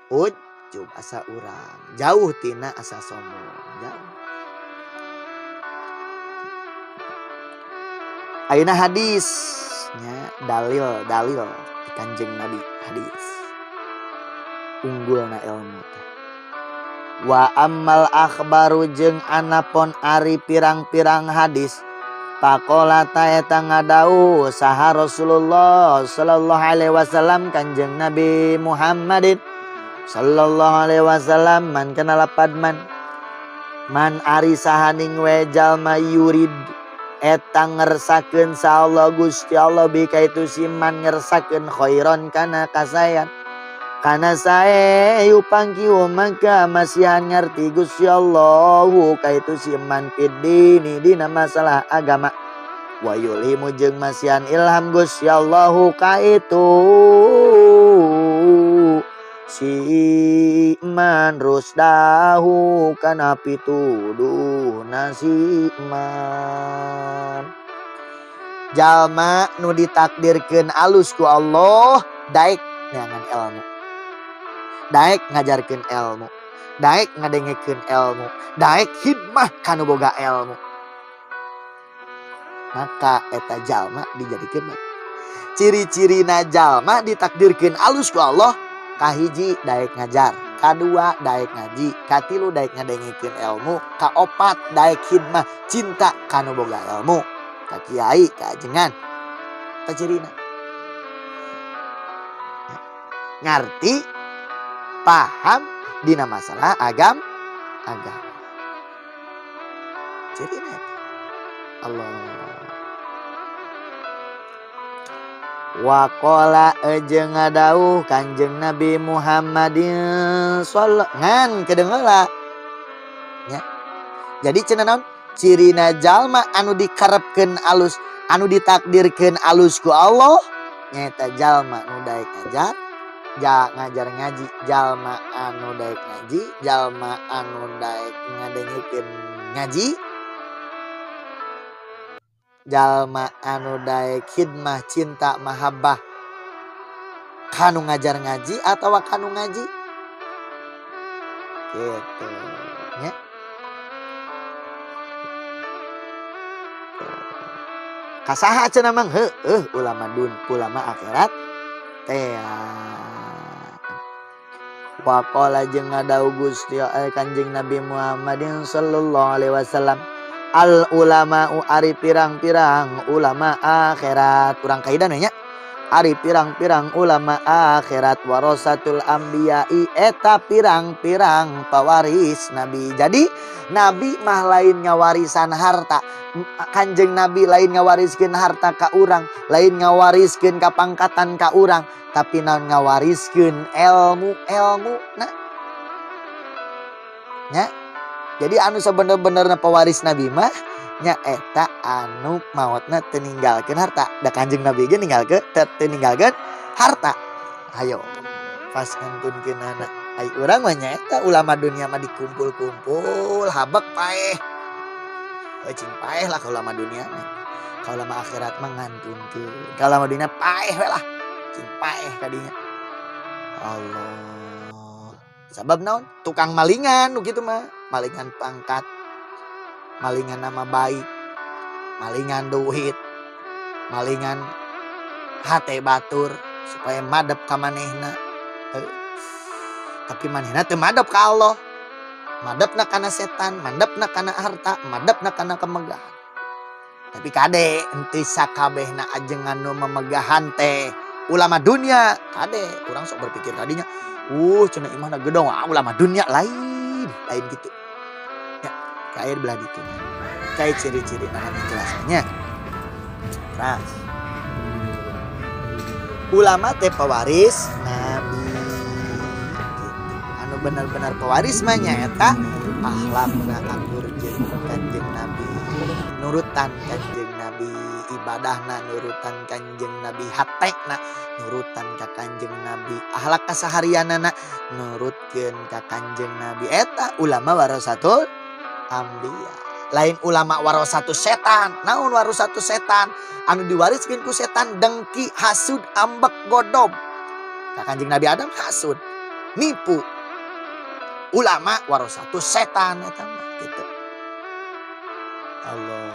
ujub asa urang jauh tina asa sombong jauh. Ayeuna hadisnya dalil di Kanjeng Nabi hadis unggulna ilmu. Wa ammal akhbaru jeung anapun ari pirang-pirang hadis faqala ta eta ngadawu saha Rasulullah sallallahu alaihi wasallam Kanjeng Nabi Muhammadin sallallahu alaihi wasallam man kana lapad man ari sahaning we jalma yurid eta ngersakeun sallallahu Gusti Allah bika itu siman ngersakeun khairon kana kasayan kana sae upangki maka masihan ngerti Gusti Allah ka itu siman pidini dina masalah agama wa yulimu jeung masihan ilham Gusti Allah ka itu si iman rusdahu kana pituduh nasi iman jalma nu ditakdirkeun alus ku Allah daek neangan ilmu daek ngajarkeun ilmu daek ngadengekeun ilmu daek hidmah kanu boga ilmu maka eta jalma dijadikeun ciri-cirina jalma ditakdirkeun alus ku Allah kahiji daek ngajar kadua daek ngaji katilu daek ngadengekeun ilmu kaopat daek hidmah cinta kanu boga ilmu ka kiai ka ajengan ta cirina ngarti paham dina masalah agama cirina Allah Waqala jeung ngadauh Kanjeng Nabi Muhammadin sallallahu ngan kedengeula nya. Jadi cenah naon? Cirina jalma anu dikarepkeun alus, anu ditakdirkeun alus ku Allah nyaeta jalma nu daek ngajar, ngajar ngaji, jalma anu daek ngaji, jalma anu daek ngadengekeun ngaji, jalma anu daek khidmah cinta mahabbah kanu ngajar ngaji atawa kanu ngaji gitu nya. Kasaha cenah mang ulama akhirat teh waqala jeung ngadau Gusti Kanjeng Nabi Muhammadin sallallahu alaihi wasallam al ulama'u ari pirang-pirang ulama akhirat urang kaidana nya ari pirang-pirang ulama akhirat warasatul anbiya'i eta pirang-pirang pawaris nabi. Jadi nabi mah lain ngawarisan harta, Kanjeng Nabi lain ngawariskeun harta ka urang, lain ngawariskeun kapangkatan ka urang, tapi naon ngawariskeun ilmu nah nya. Jadi anu sabener-benerna pewaris Nabi mah nya eta anu maotna teu ninggalkeun harta. Da Kanjeng Nabi ge teu ninggalkeun harta. Hayo pas ngantunkeunana ai urang mah nya eta ulama dunia mah dikumpul-kumpul habek paeh. Cing paeh lah ka ulama dunia mah. Ka ulama akhirat mah ngantunkeun. Ka ulama dunia paeh we lah. Cing paeh kadinya. Allah. Sabab naon? Tukang malingan nu kitu mah. Malingan pangkat, malingan nama baik, malingan duit, malingan hate batur supaya madep ka manehna. Tapi manehna teu madep ka Allah. Madepna kana setan, madepna kana harta, madepna kana kemegahan. Tapi kade henteu sakabehna ajengan nu memegahan teh ulama dunia. Kade urang sok berpikir tadinya, cenah imahna gedong ulama dunia lain gitu. Kayak belah itu, kayak ciri-ciri anak jelasannya. Nah, ulama teh pewaris Nabi. Gitu. Anu benar-benar pewaris mah nyaeta akhlakna akur jeung Kanjeng Nabi, nurutan Kanjeng Nabi, ibadahna nurutan Kanjeng Nabi, hatekna nurutan ka Kanjeng Nabi, akhlak kasaharianana nurutkeun ka Kanjeng Nabi. Eta ulama warasatul ambiya. Lain ulama warasatu setan. Naon warasatu setan? Anu diwariskeun ku setan dengki, hasud, ambek, godom. Ka Kanjeng Nabi Adam hasud, nipu. Ulama warasatu setan eta mah gitu. Allah.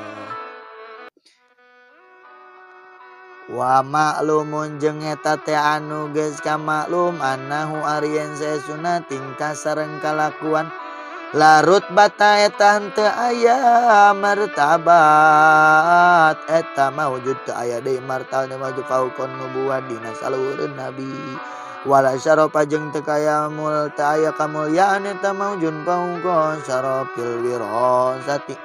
Wa ma'lumun jeung eta teh anu geus kamaklum annahu arien sesuna tingkah sareng kalakuan larut bata eta henteu aya martabat eta maujud teu aya deui martabat maju fauqon nubuwah dina salureun nabi wala syarafa jeung teu aya mul teu aya kamulyaan eta maujud fauqon syarafil wirasati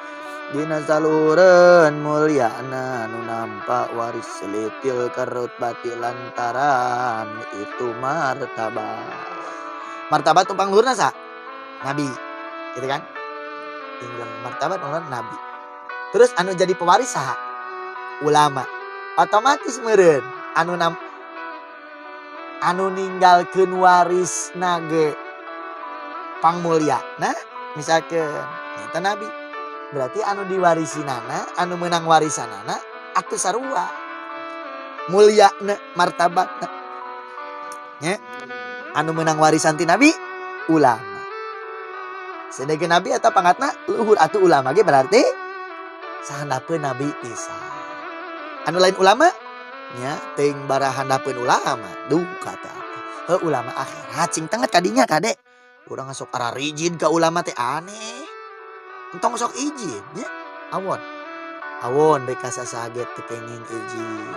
dina salureun mulyana nu nampa waris selitil kerut bati lantaran itu martabat. Martabat tumpang luhurna sa? Nabi. Gitu kan? Tinggal martabat ulun nabi. Terus anu jadi pewaris saha? Ulama. Otomatis meureun anu ninggalkeun warisna ge pangmulyana misalkeun nyata nabi. Berarti anu diwarisinana, anu menang warisanana atuh sarua. Mulyana, martabatna. Nya. Anu menang warisan ti nabi ulama. Sedeke nabi eta pangatna luhur atuh ulama ge berarti sahandapeun nabi pisan. Anu lain ulama nya teuing bara handapeun ulama duh kata ulama akhirat cing tenget kadinya kade urang sok ara rigid ka ulama teh aneh entong sok izin nya awon rek kasasaget teu kenging izin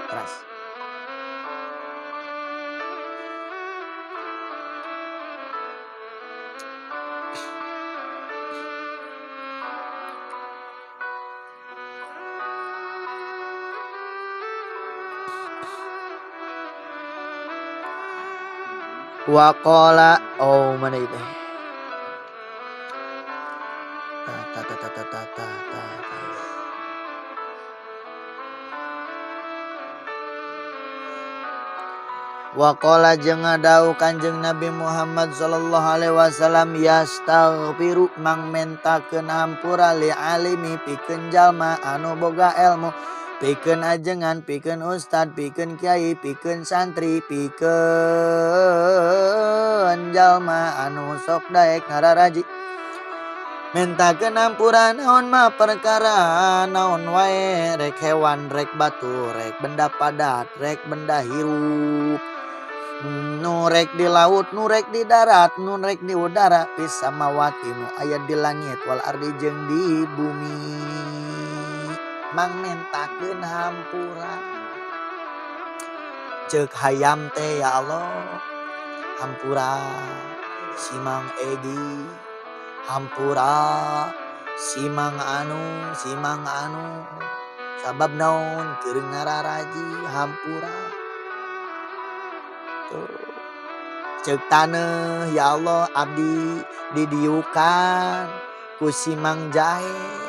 keras. Waqala mana itu? Waqala jeung ngadau Kanjeng Nabi Muhammad sallallahu alaihi wasallam yastaghfiru mangmentakeun hampura li alimi pikeun jalma anu boga ilmu. Pikeun ajengan, pikeun ustad, pikeun kiai, pikeun santri, pikeun jalma anu sok daek nararaji. Mentakeun hampura naon mah perkara naon wae, rek hewan, rek batu, rek benda padat, rek benda hirup. Nu rek di laut, nu rek di darat, nu rek di udara, fis samawati nu aya di langit wal ardi jeung di bumi. Mangmentakeun hampura ceuk hayam teh ya Allah hampura simang egi hampura simang anu sabab naon keur ngararaji hampura tuh ceuk taneuh ya Allah abdi didiukan ku simang jahe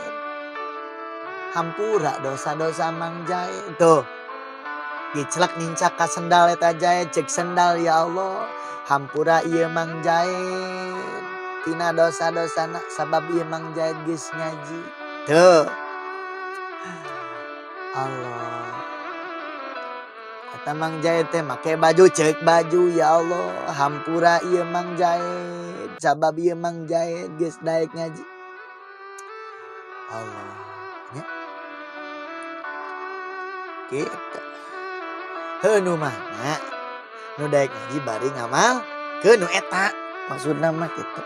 hampura dosa-dosa mang jahe tuh giclek nincak ka sendal eta jahe cek sendal ya Allah hampura ieu mang jahe tina dosa-dosana sabab ieu mang jahe geus ngaji tuh Allah eta mang jahe teh make baju ceuk baju ya Allah hampura ieu mang jahe sabab ieu mang jahe geus daek ngaji Allah nya kita heuh mana nu daek ngaji bari ngamal ke nu eta maksudna mah kitu.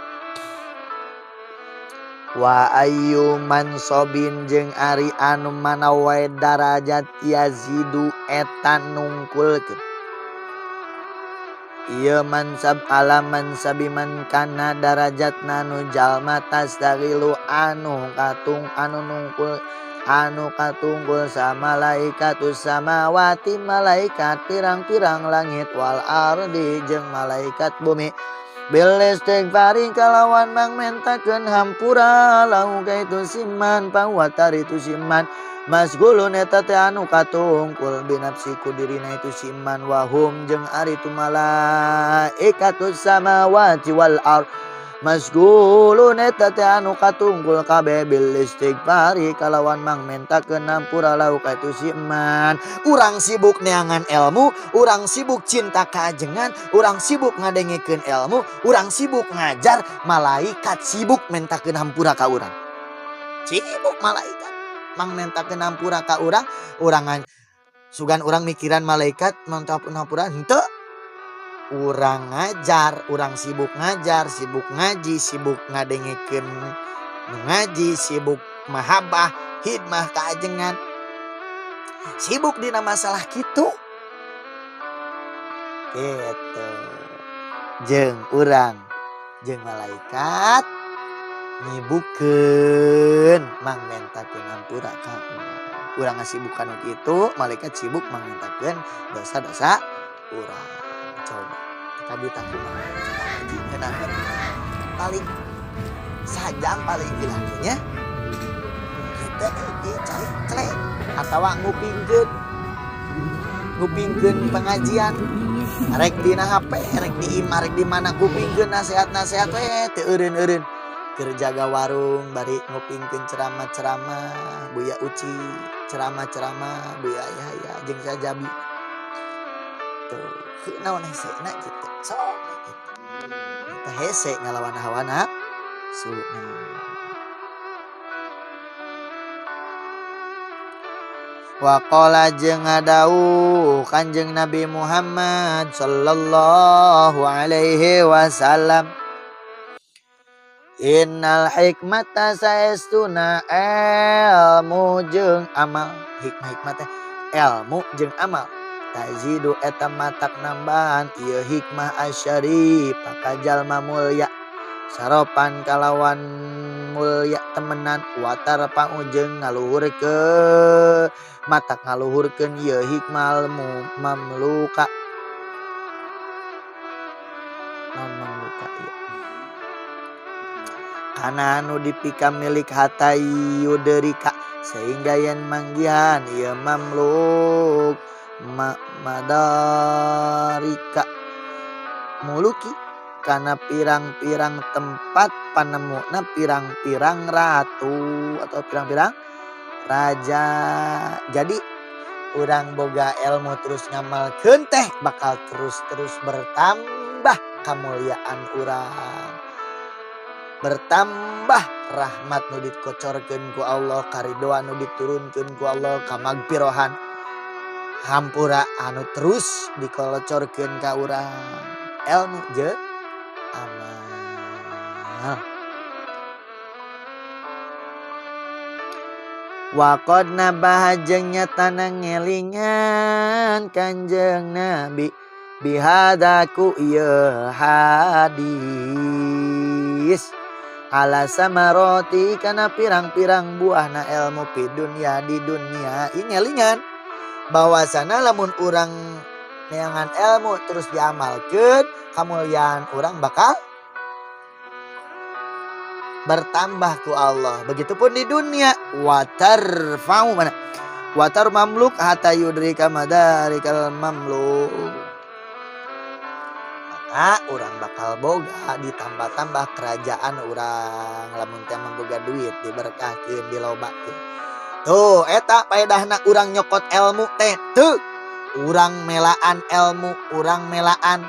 Wa ayyu mansobin jeung ari anu mana wae darajat yazidu eta nungkulkeun ieu mansab ala mansabi man kana darajatna nu jalma tastagilu anu katungkul sa malaikatus samawati malaikat pirang-pirang langit wal ardi jeung malaikat bumi bil istighfari kalawan mangmentakeun hampura lahu kaitu siman pawatari tu siman masgulun eta teh anu katungkul binafsi ku dirina itu siman wahum jeung ari tu malaikatus samawati wal ard masgulun eta teh anu katungkul kabeh bil istighfari kalawan mangmentakeun hampura lahu kaitu siman urang sibuk neangan ilmu urang sibuk cinta kaajengan urang sibuk ngadengikeun ilmu urang sibuk ngajar malaikat sibuk mentakeun hampura ka urang sibuk malaikat mangmentakeun hampura ka urang urangan sugan urang mikiran malaikat mentakeun hampura henteu urang ngajar, urang sibuk ngajar, sibuk ngaji, sibuk ngadengikeun ngaji, sibuk mahabbah, hidmah kaajengan. Sibuk dina masalah kitu. Gitu. Jeung urang, jeung malaikat nyibukeun mangmentakeun hampura ka urang. Urang ngasibukan kitu, malaikat sibuk mangmentakeun dosa-dosa urang. Coba kabita kumaha haji ngeunahkeun paling sajam paling bilangnya kita cek atawa ngupingkeun pengajian rek dina HP rek di imah rek di mana ngupingkeun nasihat-nasihat we teu eureun-eureun keur jaga warung bari ngupingkeun ceramah-ceramah Buya Uci ceramah-ceramah Buya Yahya jeung Sajabi tuh naon hesena kitu sok kitu teh hese ngalawan hawa nafsu. Waqala jeung ngadawuh Kanjeng Nabi Muhammad sallallahu alaihi wasallam innal hikmata saestuna ilmu jeung amal hikmah teh ilmu jeung amal tazidu eta matak nambahan ieu hikmah asyarifah ka jalma mulya saropan kalawan mulya temenan watar paujeng ngaluhurkeun matak ngaluhurkeun ieu hikmah mamluka non mamluka ieu kana anu dipika milik hatayu derika sehingga yen manggihan ieu mamluk madarika muluki karena pirang-pirang tempat panemuna pirang-pirang ratu atau pirang-pirang raja. Jadi urang boga ilmu terus ngamalkeun teh bakal terus bertambah kemuliaan urang. Bertambah rahmat nu dikocorkeun ku Allah, karidoan nu diturunkeun ku Allah, kamagpirohan hampura anu terus dikolocorkeun ka urang. Ilmu jeung amal. Waqad nabaha jeung nyatana ngelingan Kanjeng Nabi bihadaku ieu hadis ala samaroti kana pirang-pirang buahna ilmu pi dunya di dunia ngelingan bahwasana lamun urang neangan ilmu terus diamalkeun kamuliaan urang bakal bertambah ku Allah. Begitupun di dunia watar mamluk hatta yudrika madarikal mamluk. Maka urang bakal boga ditambah-tambah kerajaan urang lamun teh memboga duit diberkahkeun dilobakeun. Tuh eta paedahna urang nyokot ilmu teh teu urang melaan ilmu urang melaan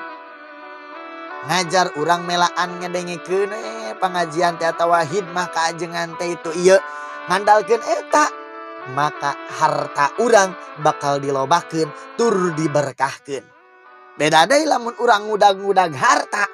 ngajar urang melaan ngedengikeun pangajian teh atawa hidmah kaajengan teh itu ieu ngandalkeun eta maka harta urang bakal dilobakeun tur diberkahkeun. Beda deui lamun urang ngudag-ngudag harta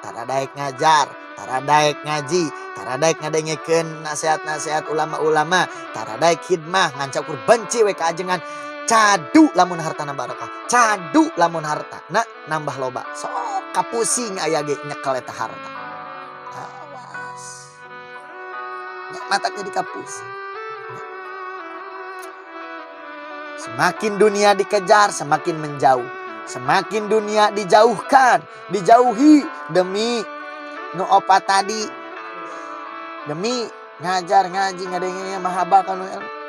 tara daek ngajar, tara daek ngaji, tara daek ngadengikeun nasihat-nasihat ulama-ulama, tara daek hidmah ngan ukur benci we kaajengan. Cadu lamun hartana barokah, cadu lamun harta nambah loba. Sok kapusing aya ge nyekel eta harta. Awas. Mata jadi kapusing. Semakin dunia dikejar, semakin menjauh. Semakin dunia dijauhkan, dijauhi demi nu opat tadi. Demi ngajar ngaji ngadengnya mahabah kana ilmu.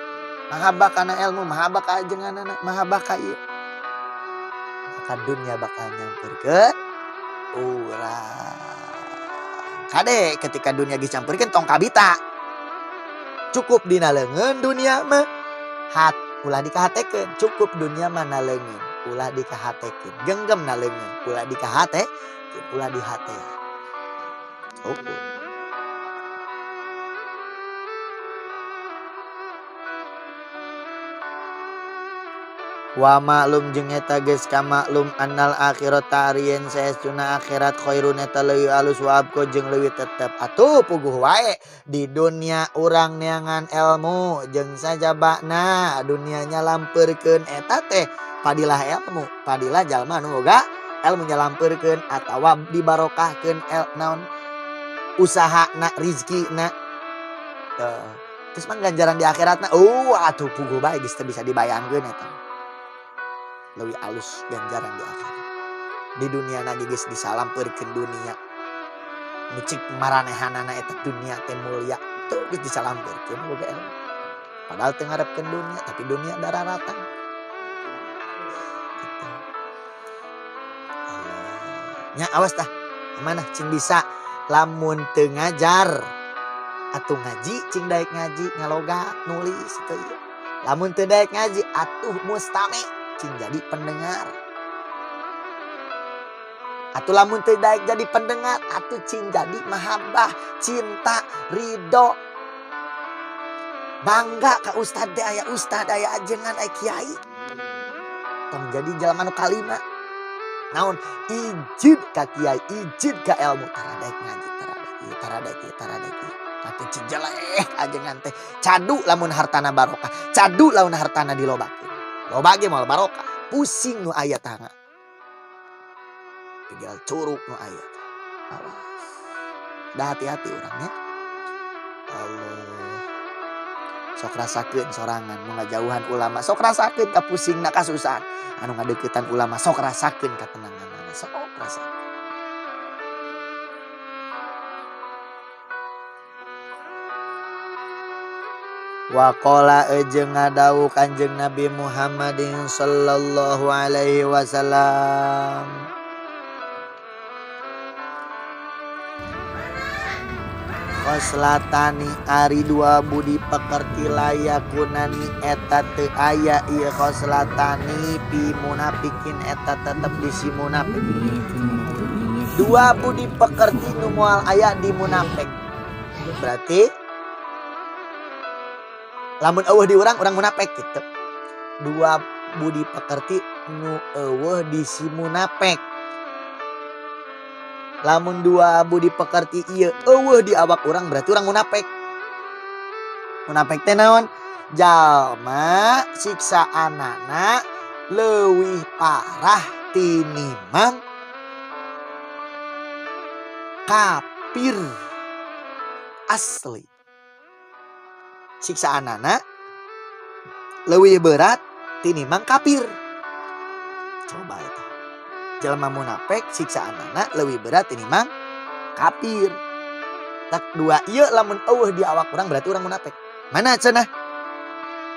Mahabah kana ilmu, mahabah ka ajenganna, mahabah ka ieu. Maka dunia bakal nyampurkeun urang. Kade ketika dunia dicampurkeun tong kabita. Cukup dina leungeun dunia mah hat ulah dikahatekeun, cukup dunia mah na leungeun, ulah dikahatekeun. Genggam na leungeun, ulah dikahatekeun, ulah dihatean. Cukup. Wa maklum jeung eta geus kamaklum annal akhirat tarieun saestuna akhirat khairun eta leuwih alus wa abqa jeung leuwih tetep. Atuh puguh wae di dunia urang neangan ilmu jeung sajabana dunia nyalampurkeun eta teh padilah ilmu, padilah jalma nu boga ilmu nyalampurkeun atawa dibarokahkeun naon usahana rizkina. Terus mah ganjaran di akhiratna atuh puguh bae geus teu bisa dibayangkeun eta. Leuwih alus ganjaran di akhirat. Di dunia na geus disalampeurkeun dunia. Nu cik maranehanana eta dunia teh mulya teu geus disalampeurkeun boga ilmu. Padahal teu ngarepkeun dunia tapi dunia dararatan. Gitu. Nya awas tah. Manah cing bisa lamun teu ngajar atuh ngaji cing daek ngaji ngalogat nulis teu. Lamun teu daek ngaji atuh mustami cing jadi pendengar. Atuh lamun teu daek jadi pendengar atuh cing jadi mahabbah, cinta, ridho. Bangga ka ustad teh aya ustad, aya ajengan, aya kiai. Tong jadi jalma nu kalima. Naon? Ijid ka kiai, ijid ka ilmu, tara daek ngaji, tara daek ieu. Atuh cing jeleh ajengan teh. Cadu lamun hartana barokah, cadu lamun hartana dilobakeun. Loba ge moal barokah, pusing nu aya tangga. Tinggal curug nu aya. Awas. Da hati-hati urangnya. Allah. Sok rasakeun sorangan nu ngajauhan ulama, sok rasakeun ka pusingna kasusahan. Anu ngadeuketan ulama sok rasakeun katenanganna, sok rasakeun. Wa qala jeung ngadawuh Kanjeng Nabi Muhammadin sallallahu alaihi wasallam. Khoslatani ari dua budi pekerti layakunani eta teu aya ieu khoslatani pi munafikin eta tetep di si munafik. Dua budi pekerti nu moal aya di munafik. Berarti lamun eueuh di urang munafik gitu. Dua budi pekerti nu eueuh di si munafik. Lamun dua budi pekerti ieu eueuh di awak urang berarti urang munafik. Munafik teh naon? Jalma siksaanana leuwih parah tinimbang kafir asli. Siksaanana leuwih berat tinimbang kafir. Coba eta. Jalma munafik siksaanana leuwih berat tinimbang kafir. Tak dua ieu lamun eueuh di awak urang berarti urang munafik. Mana cenah?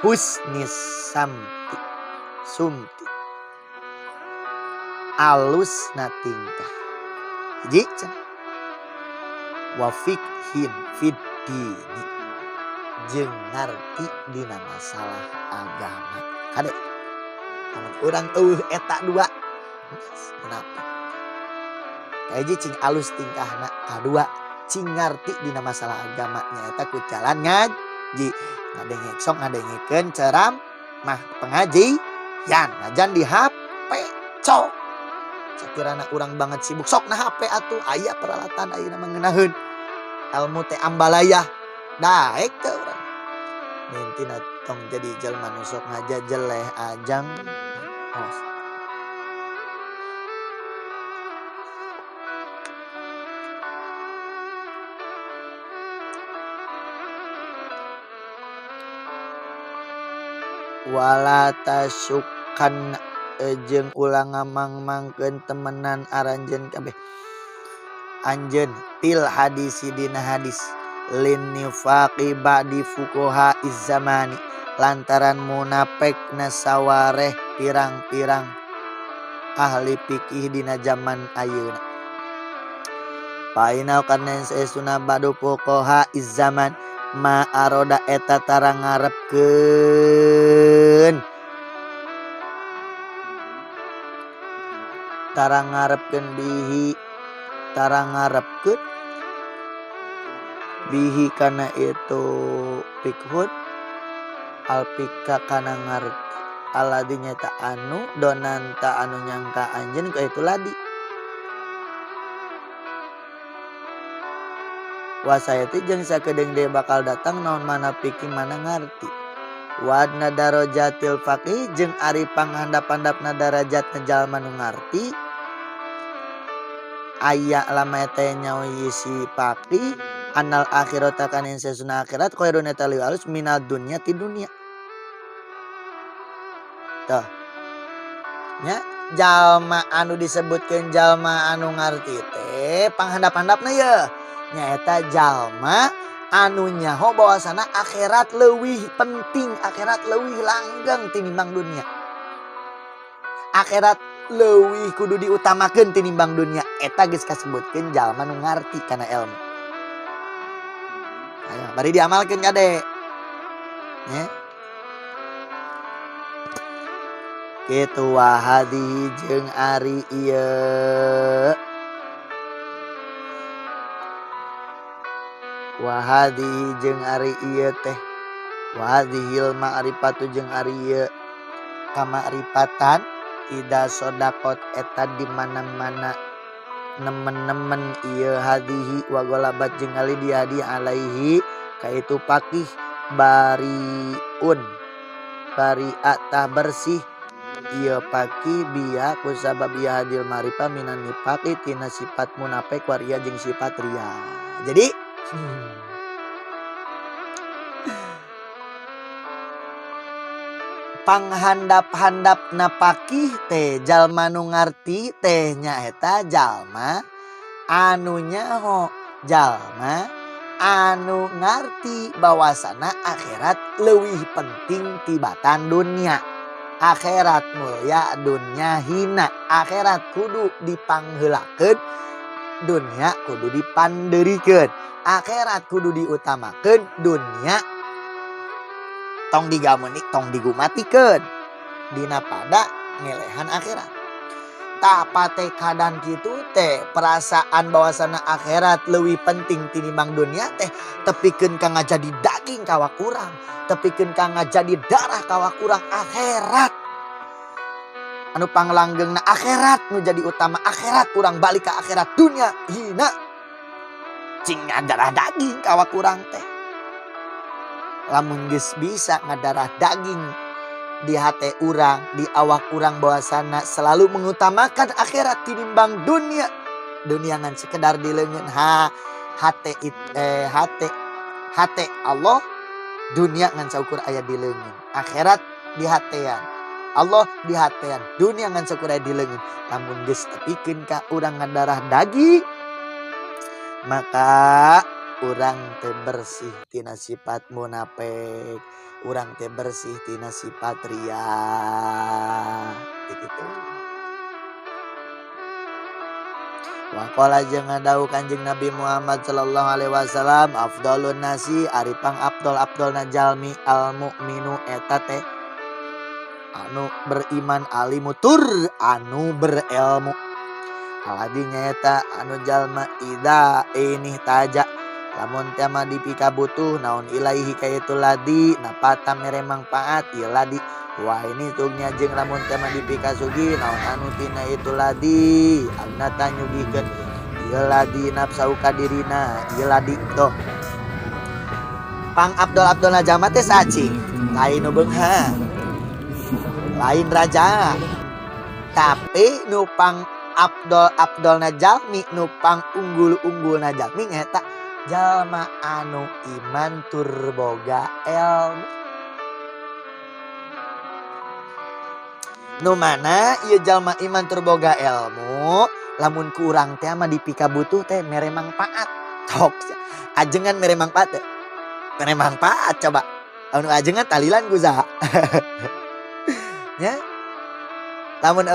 Husnis samti. Sumti. Alusna tingkah. Hiji cenah. Wa fikhin fid dini. Jeung ngarti dina masalah agama. Kade. Lamun urang eueuh eta dua munafik. Kahiji cing alus tingkahna, kadua cing ngarti dina masalah agama nyaeta ku jalan ngaji. Ngadengek sok ngadengikeun ceramah pengajian najan di HP cok. Sakirana urang banget sibuk sok na HP atuh aya peralatan ayeuna mah ngeunaheun. Ilmu teh ambalayah daek teh urang. Mintina tong jadi jalma nu sok ngajajeleh ajang. Awas. Wala tasyukkan jeung ulang ngamang-mangkeun temenan aranjeun kabeh. Anjeun til hadisi dina hadis lin nifaqi ba'di fuqaha izzamani lantaran munafik nasawareh pirang-pirang ahli fikih dina zaman ayeuna. Painau kana saestuna badu fuqaha izzaman ma aroda eta tara ngarepkeun bihi kana itu fikhun alpika kana ngarti aladi nyata anu donanta anu nyangka anjeun ka itu ladi. Wasayati jeung sakedeung deui bakal datang naon mana piki mana ngarti. Wadna darajatil faqih jeung ari panghandap-handapna darajatna jalma nu ngarti. aya lama teh nyawa si paki anal akhirata kana sesuna akhirat khairun eta leuwih alus minad dunya ti dunya. Tuh. Nya jalma anu disebutkeun jalma anu ngarti teh panghandap-handapna ye nyaeta jalma anu nyaho bahwasana akhirat leuwih penting, akhirat leuwih langgeng tinimbang dunia. Akhirat leuwih kudu diutamakeun tinimbang dunia. Eta geus kasebutkeun jalma nu ngarti kana ilmu. Ayo bari diamalkeun kade. Nya. Kitu wahadi jeung ari ieu. Wahadi jeung ari ieu teh. Wahadihil ma'rifatu jeung ari ieu. Kamaripatan ida sodakot eta di mana-mana nemen-nemen ieu hadihi wa golabat jeung ali diadi alaihi kaitu pakih bariun bari'at tah bersih ieu paki biya kusabab ieu hadil marifa minan nifaqi tina sifat munafik waria jeung sifat ria. Jadi panghandap-handap napakih teh jalma nu ngarti teh nyaeta jalma anu nyaho jalma anu ngarti bahwasana akhirat leuwih penting tibatan dunia. Akhirat mulia dunia hina. Akhirat kudu dipangheulakeun, dunia kudu dipandeurikeun. Akhirat kudu diutamakeun, dunia tong digamunik tong digumatikeun dina pada ngelehan akhirat. Tapa teh kadang kitu teh perasaan bahwasana akhirat leuwih penting tinimbang dunia teh tepikeun ka ngajadi daging kawak urang, tepikeun ka ngajadi darah kawak urang akhirat. Anu panglanggengna akhirat nu jadi utama akhirat urang balik ka akhirat dunia hina. Cing darah daging kawak urang teh. Lamun geus bisa ngadarah daging di hati urang, di awak urang bahwasana selalu mengutamakan akhirat tinimbang dunia. Dunia ngan sekedar dileungeun hate Allah, dunia ngan saukur aya dileungeun. Akhirat di hatean, Allah di hatean, dunia ngan saukur aya dileungeun. Lamun geus tepikeun ka urang ngadarah daging, maka urang teh bersih tina sifat munafik, urang teh bersih tina sifat ria. Gitu. Waqala jeung ngadawuh Kanjeng Nabi Muhammad sallallahu alaihi wasallam, afdhalun nasi ari pang afdol-afdolna jalmi al mukminu eta teh anu beriman alimu tur anu berilmu. Aladi nyaeta anu jalma ida ini taja lamun teh mah dipika butuh naon ilaihi kaitu ladi napata mere mangpaat ieu ladi wah ini tugnya jeung lamun teh mah dipika sugi naon anu tina itu ladi alna tanyugikeun ieu ladi nafsu kadirina ieu ladi tuh pang abdol-abdolna jalma teh sacing lain nu beungha lain raja tapi nu pang abdol-abdolna jalmi nu pang unggul-unggulna jalmi nyaeta jalma anu iman tur boga ilmu. Nu mana ieu jalma iman tur boga ilmu lamun ku urang teh mah dipika butuh teh mere mangpaat. Tok ajengan mere mangpaat teh. Mere mangpaat coba. Anu ajengan talilan kusaha. Nya. Lamun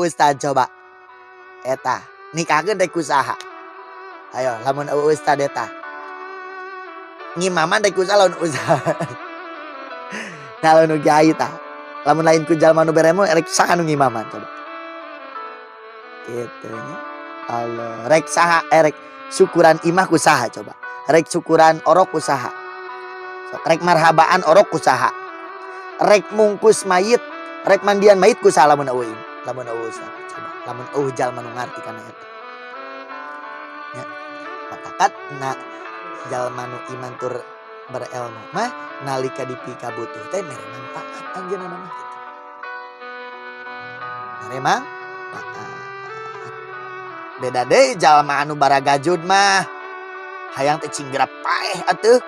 ustad coba. Eta nikahkeun rek kusaha. Ayo lamun ustad eta ngimaman rek kusaha lamun ustad. Nah lamun kiai tah lamun lain ku jalma nu beremu rek saha nu ngimaman coba. Kitu nya. Allah rek saha rek syukuran imah kusaha coba. Rek syukuran orok kusaha. Sok rek marhabaan orok kusaha. Rek mungkus mayit, rek mandian mayit kusaha lamun eueuh. Lamun eueuh ustad coba. Lamun eueuh jalma nu ngarti kana eta. Nya. Matakat na jalma nu iman tur berilmu mah nalika dipika butuh teh mere manfaat anjeunna mah kitu. Mere manfaat. Beda deui jalma anu baragajud mah hayang teh cinggrap paeh atuh.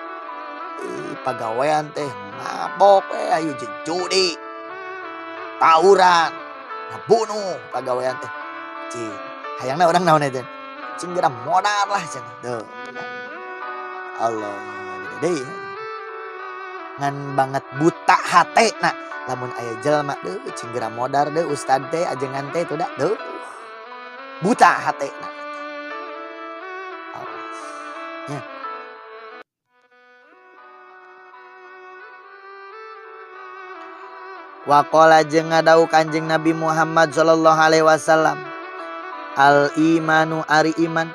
Pagawean teh mabok we aya judi, tawuran, ngabunuh pagawean teh. Cing hayangna urang naon eta? Cinggrap modal lah cenah. Tuh. Allah beda deui. Ngan banget buta hatena lamun aya jelema cinggrap modar deui ustad teh ajengan teh tuh da. Duh. Buta hatena. Awas. Nya. Waqala jeung ngadawuh Kanjeng Nabi Muhammad sallallahu alaihi wasallam. Al imanu ari iman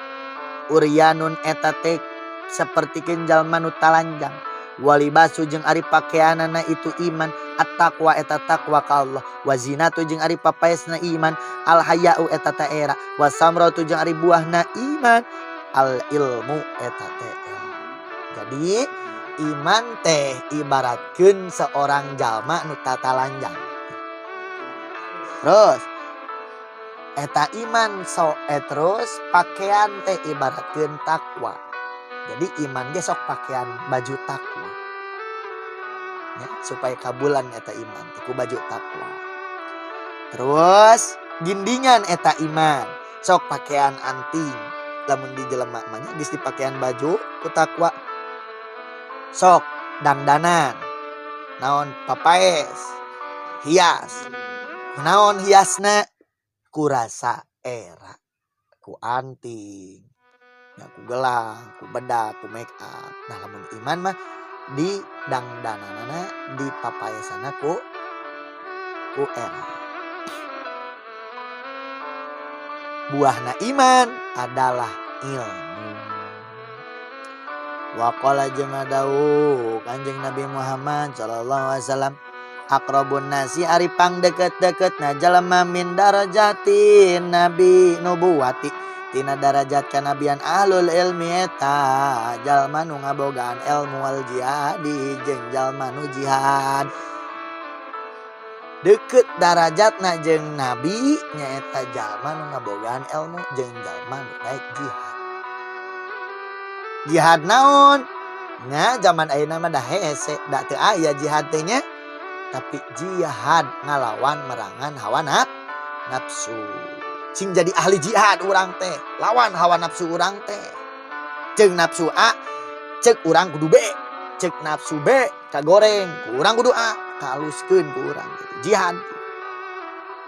uryanun eta teh sapertikeun jalma nu talanjang. Walibasu jeung ari pakaianana itu iman at-taqwa eta taqwa ka Allah. Wazinatu jeung ari papaesna iman al haya'u eta teh era. Wasamratu jeung ari buahna iman al ilmu eta teh. Jadi iman teh ibaratkeun seorang jalma nu tatalanjang. Terus eta iman terus pakaian teh ibaratkeun takwa. Jadi iman ge sok pakaian baju takwa. Ya, supaya kabulan eta iman teh ku baju takwa. Terus gindingan eta iman sok pakaian anting. Lamun di jelema mah nya geus dipakaian baju ku takwa. Sok dangdanan naon papaes hias naon hiasna ku rasa era ku anting ya ku gelang ku bedak ku make up. Nah lamun iman mah di dangdananana di papaesana ku era. Buahna iman adalah ilmu. Waqala jeung ngadawuh Kanjeng Nabi Muhammad sallallahu alaihi wasallam aqrabun nasi ari pangdeket-deketna jalma min darajatin nabi nubuwati tina darajat kanabian ahlul ilmi eta jalma nu ngabogaan ilmu wal jihadi jeung jalma nu jihad. Deket darajatna jeung nabi nyaeta jalma nu ngabogaan ilmu jeung jalma nu daek jihad. Jihad naon? Nya zaman ayeuna mah da hese, da teu aya jihad teh nya. Tapi jihad ngalawan merangan hawa nafsu. Sing jadi ahli jihad urang teh, lawan hawa nafsu urang teh. Ceuk nafsu A, ceuk urang kudu B. Ceuk nafsu B kagoreng, ku urang kudu A, kahaluskeun ku urang gitu. Jihad.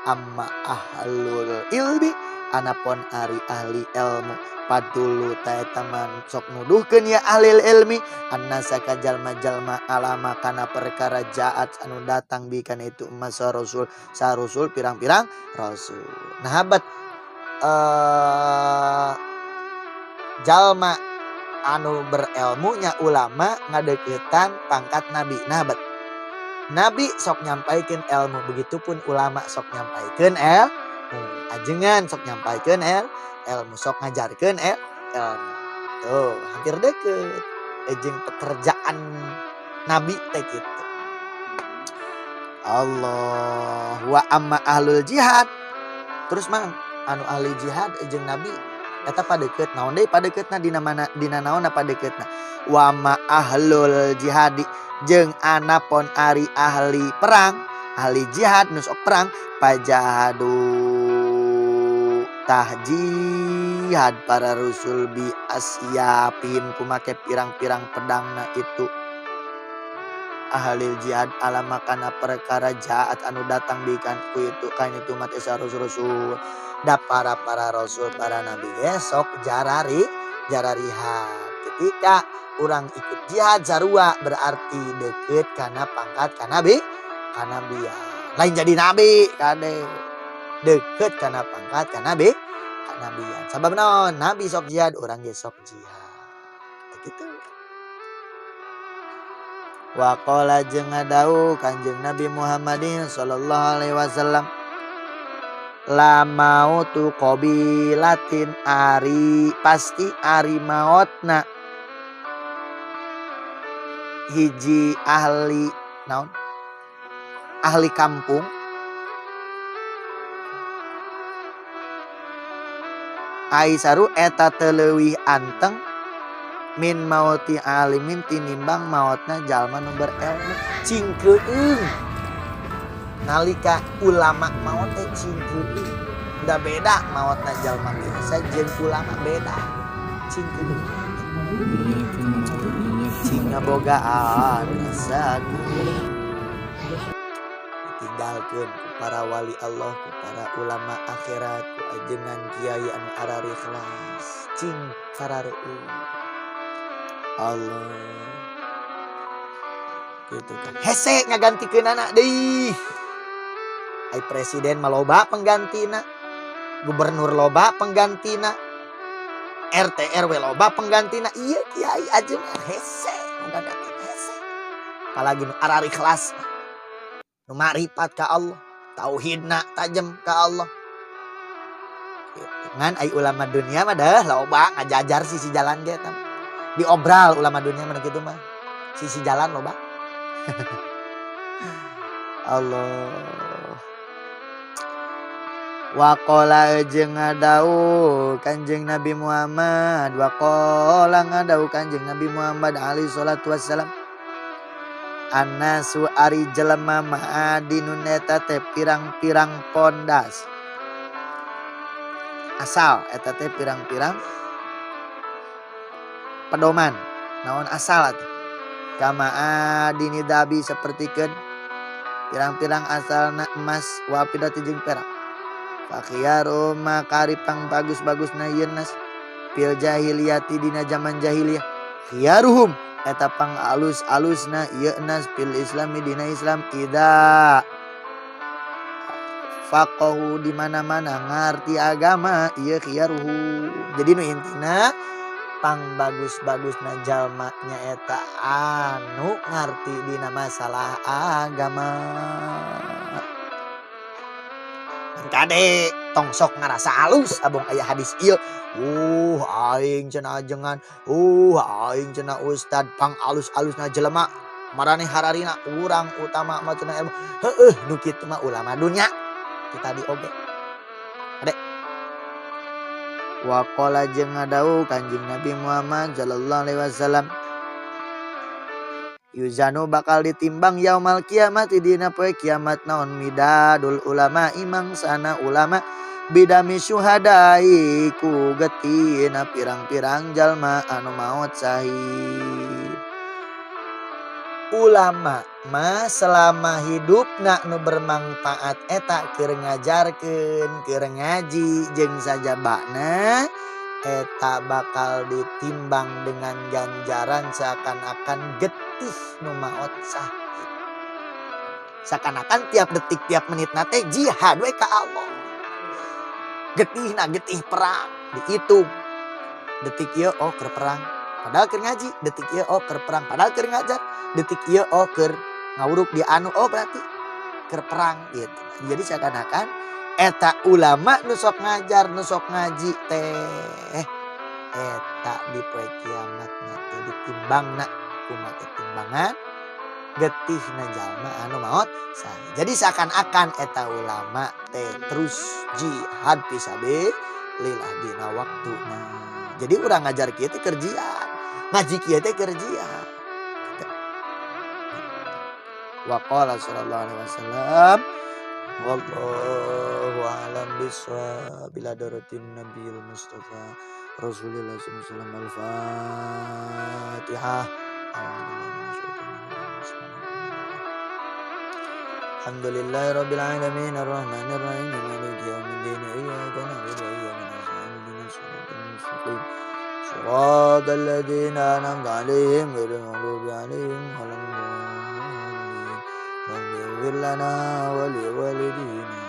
Amma ahlul ilmi anapun ari ahli ilmu padulu taeta man sok nuduhkeun ya ahli ilmi annasa ka jalma-jalma alama kana perkara jaat anu datang bi kana itu emas rasul sa rasul pirang-pirang rasul. Nah habat jalma anu berilmu nya ulama ngadeuketan pangkat nabi. Nah habat nabi sok nyampaikeun ilmu, begitupun ulama sok nyampaikeun ajengan sok nyampaikeun ilmu, sok ngajarkeun ilmu. Tuh, hampir deket. Jeung pekerjaan nabi teh kitu. Allah wa amma ahlul jihad. Terus mang anu ahli jihad jeung nabi eta padeukeut. Naon deui padeukeutna dina naonna padeukeutna? Wa ma ahlul jihadi jeung anapun ari ahli perang, ahli jihad nu sok perang pajahadu tahjihad para rasul bi asyapin ku make pirang-pirang pedangna itu ahli jihad alama kana perkara jaat anu datang bikan ku itu kain itu mate sa rasul da para rasul para nabi sok jarari ketika urang ikut jihad sarua berarti deket kana pangkat kanabian lain jadi nabi kade deket kana pangkat kanabian sabab naon nabi sok jihad urang ge sok jihad gitu. Waqala jeung ngadawuh Kanjeng Nabi Muhammadin sallallahu alaihi wasallam la mautu qabilatin ari pasti ari maotna hiji ahli naon ahli kampung Aisaru eta teu leuwih anteng min mauti alimin tinimbang maotna jalma nu berilmu. Cingkeueung nalika ulama maot teh cingkeueung. Da beda maotna jalma biasa jeung ulama beda. Cingkeueung. Cing ngabogaan sakeun. Tinggalkeun ku para wali Allah, ku para ulama akhirat, ku ajengan kiai anu arari ikhlas. Cing sarareueung. Allah. Gitu kan. Hese ngagantikeunana deui. Ai presiden mah loba penggantina. Gubernur loba penggantina. RT RW loba penggantina. Ieu kiai ajengan hese ngagantikeun hese. Apalagi nu arari ikhlas. Nu makrifat ka Allah, tauhidna tajem ka Allah. Gitu. Ngan ai ulama dunia mah dah loba ngajajar sisi jalan ge eta. Diobral ulama dunia mah kitu mah. Sisi jalan loba. Allah. Waqala jeung ngadau Kanjeng Nabi Muhammad, waqala ngadau Kanjeng Nabi Muhammad alaihi salatu wassalam. Annasu ari jelema ma'adinun eta teh pirang-pirang pondas. Asal eta teh pirang-pirang pedoman. Naon asal atuh? Kama adini dabi sapertikeun pirang-pirang asalna emas wa fidati jeung perak. Fakhiyaru makari pang bagus-bagusna ieu nas fil jahiliyati dina zaman jahiliyah. Khiyaruhum eta pang alus-alusna ieu nas fil islami dina Islam ida faqahu di mana-mana ngarti agama ieu khiyaruhu. Jadi nu intina pang bagus-bagusna jalma nyaeta anu ngarti dina masalah agama. Kade tong sok ngarasa halus abong aya hadis ieu. Aing cenah ajengan. Aing cenah ustad pang alus-alusna jelema. Marane hararina urang utama mah cenah ilmu. Heueuh nu kitu mah ulama dunya. Kita di oge. Ade. Wa qala jeung ngadau Kanjeng Nabi Muhammad sallallahu alaihi wasallam. Yuzanu bakal ditimbang yaumal kiamat dina poe kiamat naon midadul ulama imang sana ulama bidami syuhadai ku getina pirang-pirang jalma anu maot syahid. Ulama mah selama hidupna nu bermanfaat eta keur ngajarkeun, keur ngaji jeung sajabana eta bakal ditimbang dengan ganjaran seakan-akan getih nu maot syahid. Seakan-akan tiap detik tiap menit nate jihad we ka Allah. Getihna getih perang dihitung. Detik ieu oh keur perang padahal keur ngaji, detik ieu oh keur perang padahal keur ngajar, detik ieu oh keur ngawuruk di anu oh berarti keur perang gitu. Jadi seakan-akan eta ulama nu sok ngajar, nu sok ngaji teh eta di poe kiamat nanti ditimbangna kumaha timbangan getihna jalma anu maot syahid. Jadi seakan-akan eta ulama teh terus jihad fisabilillah dina waktuna. Jadi urang ngajar kieu teh keur jihad, ngaji kieu teh keur jihad. Wa qala sallallahu alaihi wasallam wallahu a'lam bishawab bila daratin nabiyil mustafa rasulillah sallallahu alaihi wasallam al-fatihah. Alhamdulillahirabbil alamin arrahmanir rahim maliki yaumiddin iyyaka na'budu wa iyyaka nasta'in ihdinas siratal mustaqim siratal ladzina an'amta 'alaihim ghairil maghdubi 'alaihim waladdallin. Rabbir lana wa liwalidina